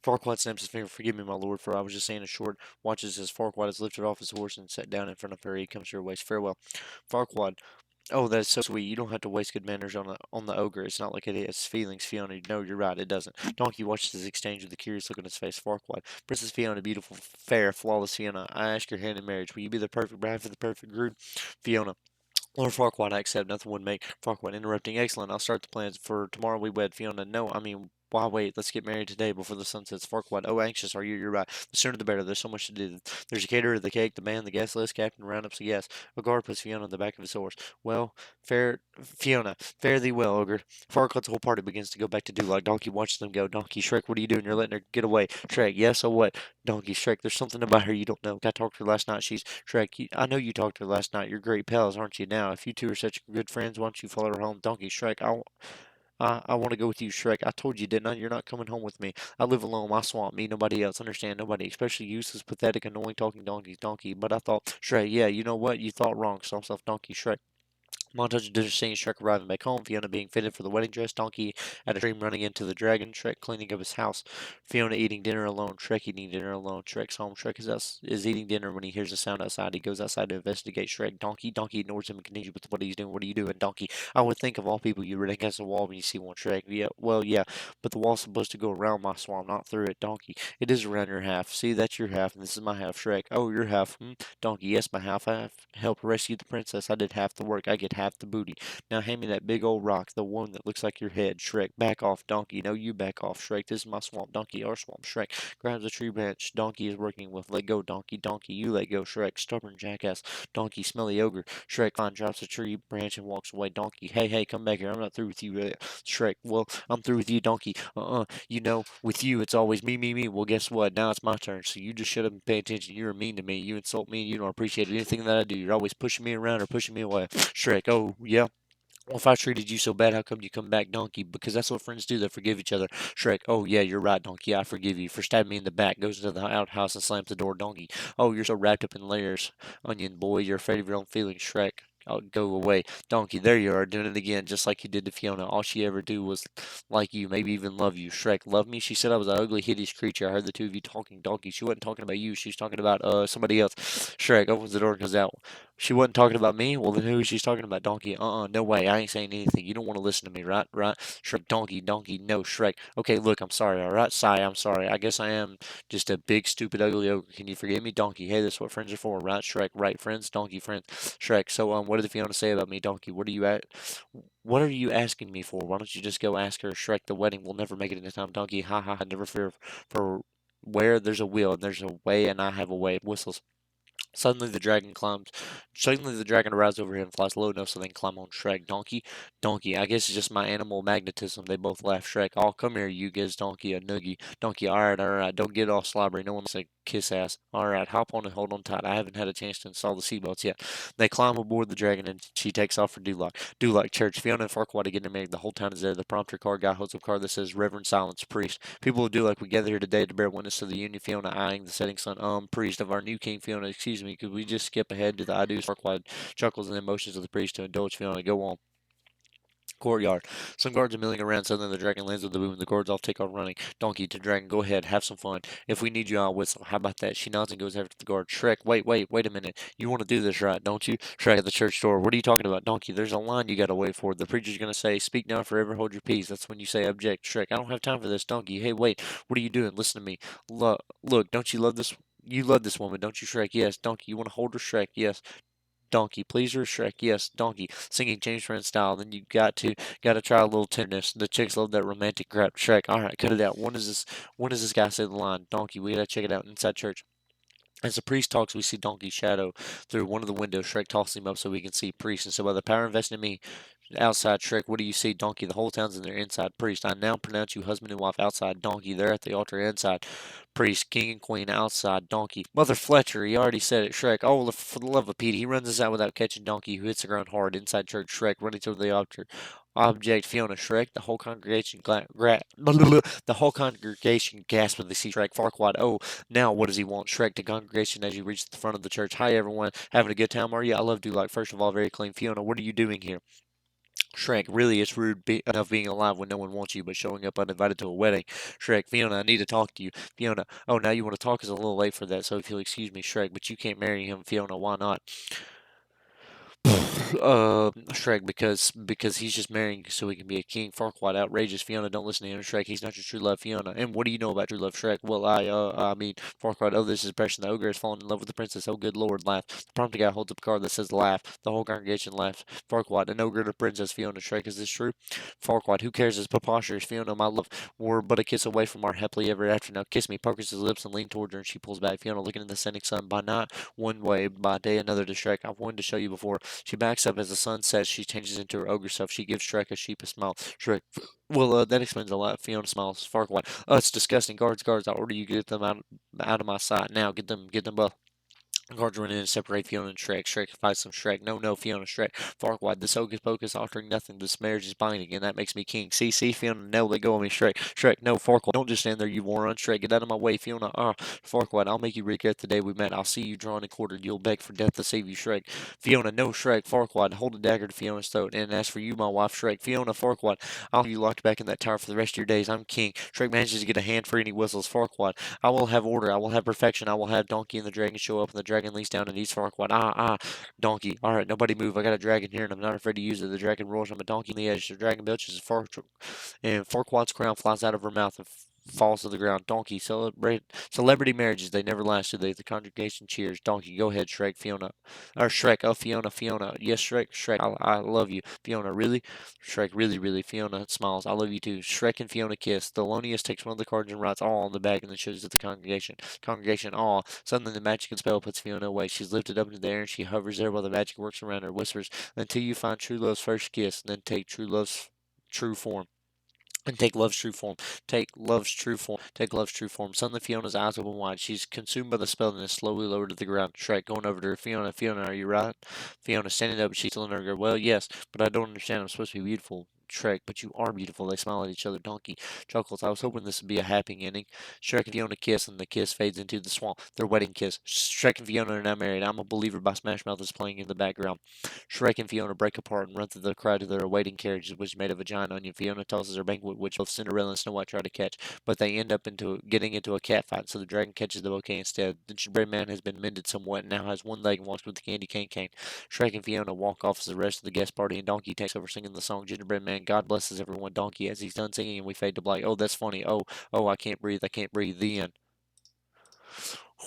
Farquaad snaps his finger. Forgive me, my lord, for I was just saying a short. Watches as Farquaad is lifted off his horse and sat down in front of her. He comes to her waist. Farewell. Farquaad. Oh, that's so sweet. You don't have to waste good manners on the ogre. It's not like it has feelings, Fiona. No, you're right. It doesn't. Donkey watches this exchange with a curious look on his face. Farquaad. Princess Fiona, beautiful, fair, flawless Fiona. I ask your hand in marriage. Will you be the perfect bride for the perfect groom? Fiona. Lord Farquaad, I accept. Nothing would make Farquaad interrupting. Excellent. I'll start the plans for tomorrow. We wed. Fiona, no, I mean, why wait? Let's get married today before the sun sets. Farquaad, oh, anxious are you? You're right. The sooner the better. There's so much to do. There's a caterer, the cake, the band, the guest list, captain, roundups, a yes. A guard puts Fiona on the back of his horse. Well, Fiona, fare thee well, ogre. Farquaad's whole party begins to go back to do like Donkey watches them go. Donkey, Shrek, what are you doing? You're letting her get away. Shrek, yes, so what? Donkey, Shrek, there's something about her you don't know. I talked to her last night. She's Shrek. I know you talked to her last night. You're great pals, aren't you? Now, if you two are such good friends, why don't you follow her home? Donkey, Shrek, I want to go with you, Shrek. I told you, didn't I? You're not coming home with me. I live alone. My swamp. Me, nobody else. Understand? Nobody. Especially useless, pathetic, annoying talking donkeys. Donkey. But I thought, Shrek, yeah, you know what? You thought wrong. Self, Donkey, Shrek. Montage of dinner scene, Shrek arriving back home, Fiona being fitted for the wedding dress, Donkey at a stream running into the dragon, Shrek cleaning up his house, Fiona eating dinner alone, Shrek eating dinner alone, Shrek's home, Shrek is eating dinner when he hears a sound outside. He goes outside to investigate Shrek. Donkey ignores him and continues with what he's doing. What are you doing, Donkey? I would think of all people you read against the wall when you see one, Shrek. Yeah, well, yeah, but the wall's supposed to go around my swamp, not through it, Donkey. It is around your half. See, that's your half, and this is my half, Shrek. Oh, your half, Donkey, yes, my half. I have helped rescue the princess. I did half the work. I get half the booty. Now hand me that big old rock, the one that looks like your head. Shrek, back off, Donkey. No, you back off, Shrek. This is my swamp, Donkey, our swamp. Shrek grabs a tree branch Donkey is working with. Let go, Donkey. Donkey, you let go, Shrek. Stubborn jackass. Donkey, smelly ogre. Shrek fine drops a tree branch and walks away. Donkey, hey, hey, come back here. I'm not through with you. Shrek, well, I'm through with you, Donkey. You know, with you, it's always me, me, me. Well, guess what? Now it's my turn. So you just shut up and pay attention. You're mean to me. You insult me. You don't appreciate anything that I do. You're always pushing me around or pushing me away. Shrek, oh, yeah. Well, if I treated you so bad, how come you come back, Donkey? Because that's what friends do. They forgive each other. Shrek, oh, yeah, you're right, Donkey. I forgive you. For stabbing me in the back, goes into the outhouse and slams the door, Donkey. Oh, you're so wrapped up in layers, onion boy. You're afraid of your own feelings, Shrek. Oh, go away. Donkey, there you are, doing it again, just like you did to Fiona. All she ever do was like you, maybe even love you. Shrek, love me? She said I was an ugly, hideous creature. I heard the two of you talking, Donkey. She wasn't talking about you. She was talking about somebody else. Shrek opens the door and goes out. She wasn't talking about me? Well, then who is she talking about? Donkey. No way. I ain't saying anything. You don't want to listen to me, right? Right? Shrek, Donkey, Donkey, no, Shrek. Okay, look, I'm sorry, all right? Sigh, I'm sorry. I guess I am just a big, stupid, ugly ogre. Can you forgive me? Donkey, hey, that's what friends are for, right? Shrek, right, friends? Donkey, friends. Shrek, so, what did Fiona say about me, Donkey? What are you asking me for? Why don't you just go ask her? Shrek, the wedding will never make it in time, Donkey. Ha ha, never fear for where there's a will and there's a way and I have a way. Whistles. Suddenly the dragon climbs. Suddenly the dragon arrives over him, flies low enough so they can climb on Shrek. Donkey, Donkey. I guess it's just my animal magnetism. They both laugh. Shrek, oh come here, you gives Donkey a noogie. Donkey, all right. Don't get all slobbery. No one wants to kiss ass. All right, hop on and hold on tight. I haven't had a chance to install the seatbelts yet. They climb aboard the dragon and she takes off for Duloc. Duloc Church. Fiona and Farquaad are getting married. The whole town is there. The prompter car guy holds up a card that says Reverend Silence Priest. People do like we gather here today to bear witness to the union. Fiona eyeing the setting sun. Priest of our new king. Fiona, excuse me, could we just skip ahead to the I do's? Farquaad chuckles and emotions of the priest to indulge Fiona. Go on. Courtyard. Some guards are milling around. Suddenly the dragon lands with a boom. The guards all take off running. Donkey to dragon. Go ahead. Have some fun. If we need you, I'll whistle. How about that? She nods and goes after the guard. Shrek, wait a minute. You want to do this right, don't you? Shrek at the church door. What are you talking about, Donkey? There's a line you gotta wait for. The preacher's gonna say, speak now, forever hold your peace. That's when you say object. Shrek, I don't have time for this, Donkey. Hey, wait. What are you doing? Listen to me. Look, don't you love this? You love this woman, don't you, Shrek? Yes. Donkey, you want to hold her, Shrek? Yes. Donkey, please or Shrek? Yes, Donkey. Singing James Friend style. Then you gotta try a little tenderness. The chicks love that romantic crap. Shrek, alright, cut it out. When does this guy say the line? Donkey, we gotta check it out inside church. As the priest talks, we see Donkey's shadow through one of the windows. Shrek tosses him up so we can see Priest. And so, by the power invested in me, outside Shrek, what do you see? Donkey, the whole town's in there inside. Priest, I now pronounce you husband and wife outside. Donkey, they're at the altar inside. Priest, king and queen outside. Donkey, Mother Fletcher, he already said it. Shrek, oh, for the love of Pete, he runs us out without catching Donkey, who hits the ground hard inside church. Shrek, running toward the altar. Object Fiona Shrek, the whole congregation the whole congregation gasps when they see Shrek. Farquaad, oh, now what does he want? Shrek to congregation as you reach the front of the church. Hi everyone, having a good time, are you? I love Duloc. First of all, very clean. Fiona, what are you doing here? Shrek, really, it's rude enough being alive when no one wants you, but showing up uninvited to a wedding. Shrek, Fiona, I need to talk to you. Fiona, oh, now you want to talk is a little late for that, so if you'll excuse me, Shrek, but you can't marry him, Fiona, why not? Shrek, because he's just marrying so he can be a king. Farquaad, outrageous. Fiona, don't listen to him. Shrek, he's not your true love. Fiona, and what do you know about true love? Shrek, well, I mean, Farquaad, oh, this is precious. The ogre has fallen in love with the princess. Oh, good lord, laugh. The prompter guy holds up a card that says laugh. The whole congregation laughs. Farquaad, an ogre and a princess. Fiona, Shrek, is this true? Farquaad, who cares? It's preposterous. Fiona, my love, we're but a kiss away from our happily ever after. Now kiss me. Parkers his lips and leans towards her, and she pulls back. Fiona, looking in the setting sun. By night, one way, by day, another to Shrek. I've wanted to show you before. She backs up as the sun sets. She changes into her ogre self. She gives Shrek a sheepish smile. Shrek, well, that explains a lot. Fiona smiles. Farquaad, oh, it's disgusting. Guards, I order you get them out of my sight now. Get them both. Cards run in and separate Fiona and Shrek. Shrek fights some Shrek. No, no, Fiona, Shrek. Farquaad, this hocus pocus altering nothing. This marriage is binding, and that makes me king. See, Fiona, no, let go of me, Shrek. Shrek, no, Farquaad, don't just stand there, you moron. Shrek, get out of my way, Fiona. Farquaad, I'll make you regret the day we met. I'll see you drawn and quartered. You'll beg for death to save you, Shrek. Fiona, no, Shrek. Farquaad, hold a dagger to Fiona's throat. And as for you, my wife, Shrek. Fiona, Farquaad, I'll have you locked back in that tower for the rest of your days. I'm king. Shrek manages to get a hand free and he whistles. Farquaad, I will have order. I will have perfection. I will have Donkey and the dragon show up, and the dragon leans down and eats Farquaad. Donkey. All right, nobody move. I got a dragon here, and I'm not afraid to use it. The dragon roars. I'm a donkey on the edge. The dragon belches, and Farquaad's crown flies out of her mouth and falls to the ground. Donkey. Celebrity marriages. They never last, do they? The congregation cheers. Donkey. Go ahead, Shrek. Fiona. Or Shrek. Oh, Fiona. Fiona. Yes, Shrek. Shrek. I love you. Fiona. Really? Shrek. Really, really. Fiona smiles. I love you too. Shrek and Fiona kiss. Thelonious takes one of the cards and writes all on the back and then shows it to the congregation. Congregation, awe. Suddenly the magic spell puts Fiona away. She's lifted up into the air and she hovers there while the magic works around her. Whispers, until you find true love's first kiss, and then take true love's true form. And take love's true form. Take love's true form. Take love's true form. Suddenly Fiona's eyes open wide. She's consumed by the spell and is slowly lowered to the ground. Shrek going over to her. Fiona, Fiona, are you right? Fiona standing up. She's still in her. Well, yes, but I don't understand. I'm supposed to be beautiful. Shrek, but you are beautiful. They smile at each other. Donkey chuckles. I was hoping this would be a happy ending. Shrek and Fiona kiss, and the kiss fades into the swamp. Their wedding kiss. Shrek and Fiona are now married. I'm a Believer by Smash Mouth is playing in the background. Shrek and Fiona break apart and run through the crowd to their awaiting carriages, which is made of a giant onion. Fiona tosses her banquet, which both Cinderella and Snow White try to catch, but they end up getting into a cat fight, so the dragon catches the bouquet instead. The gingerbread man has been mended somewhat and now has one leg and walks with the candy cane. Shrek and Fiona walk off as the rest of the guest party, and Donkey takes over singing the song Gingerbread Man, God blesses everyone, Donkey, as he's done singing, and we fade to black. Oh, that's funny. Oh, I can't breathe. I can't breathe. The end.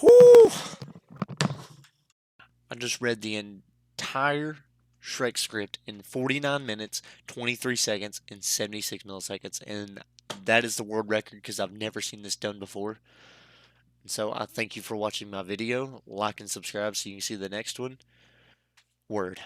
Whoo! I just read the entire Shrek script in 49 minutes, 23 seconds, and 76 milliseconds. And that is the world record because I've never seen this done before. And so I thank you for watching my video. Like and subscribe so you can see the next one. Word.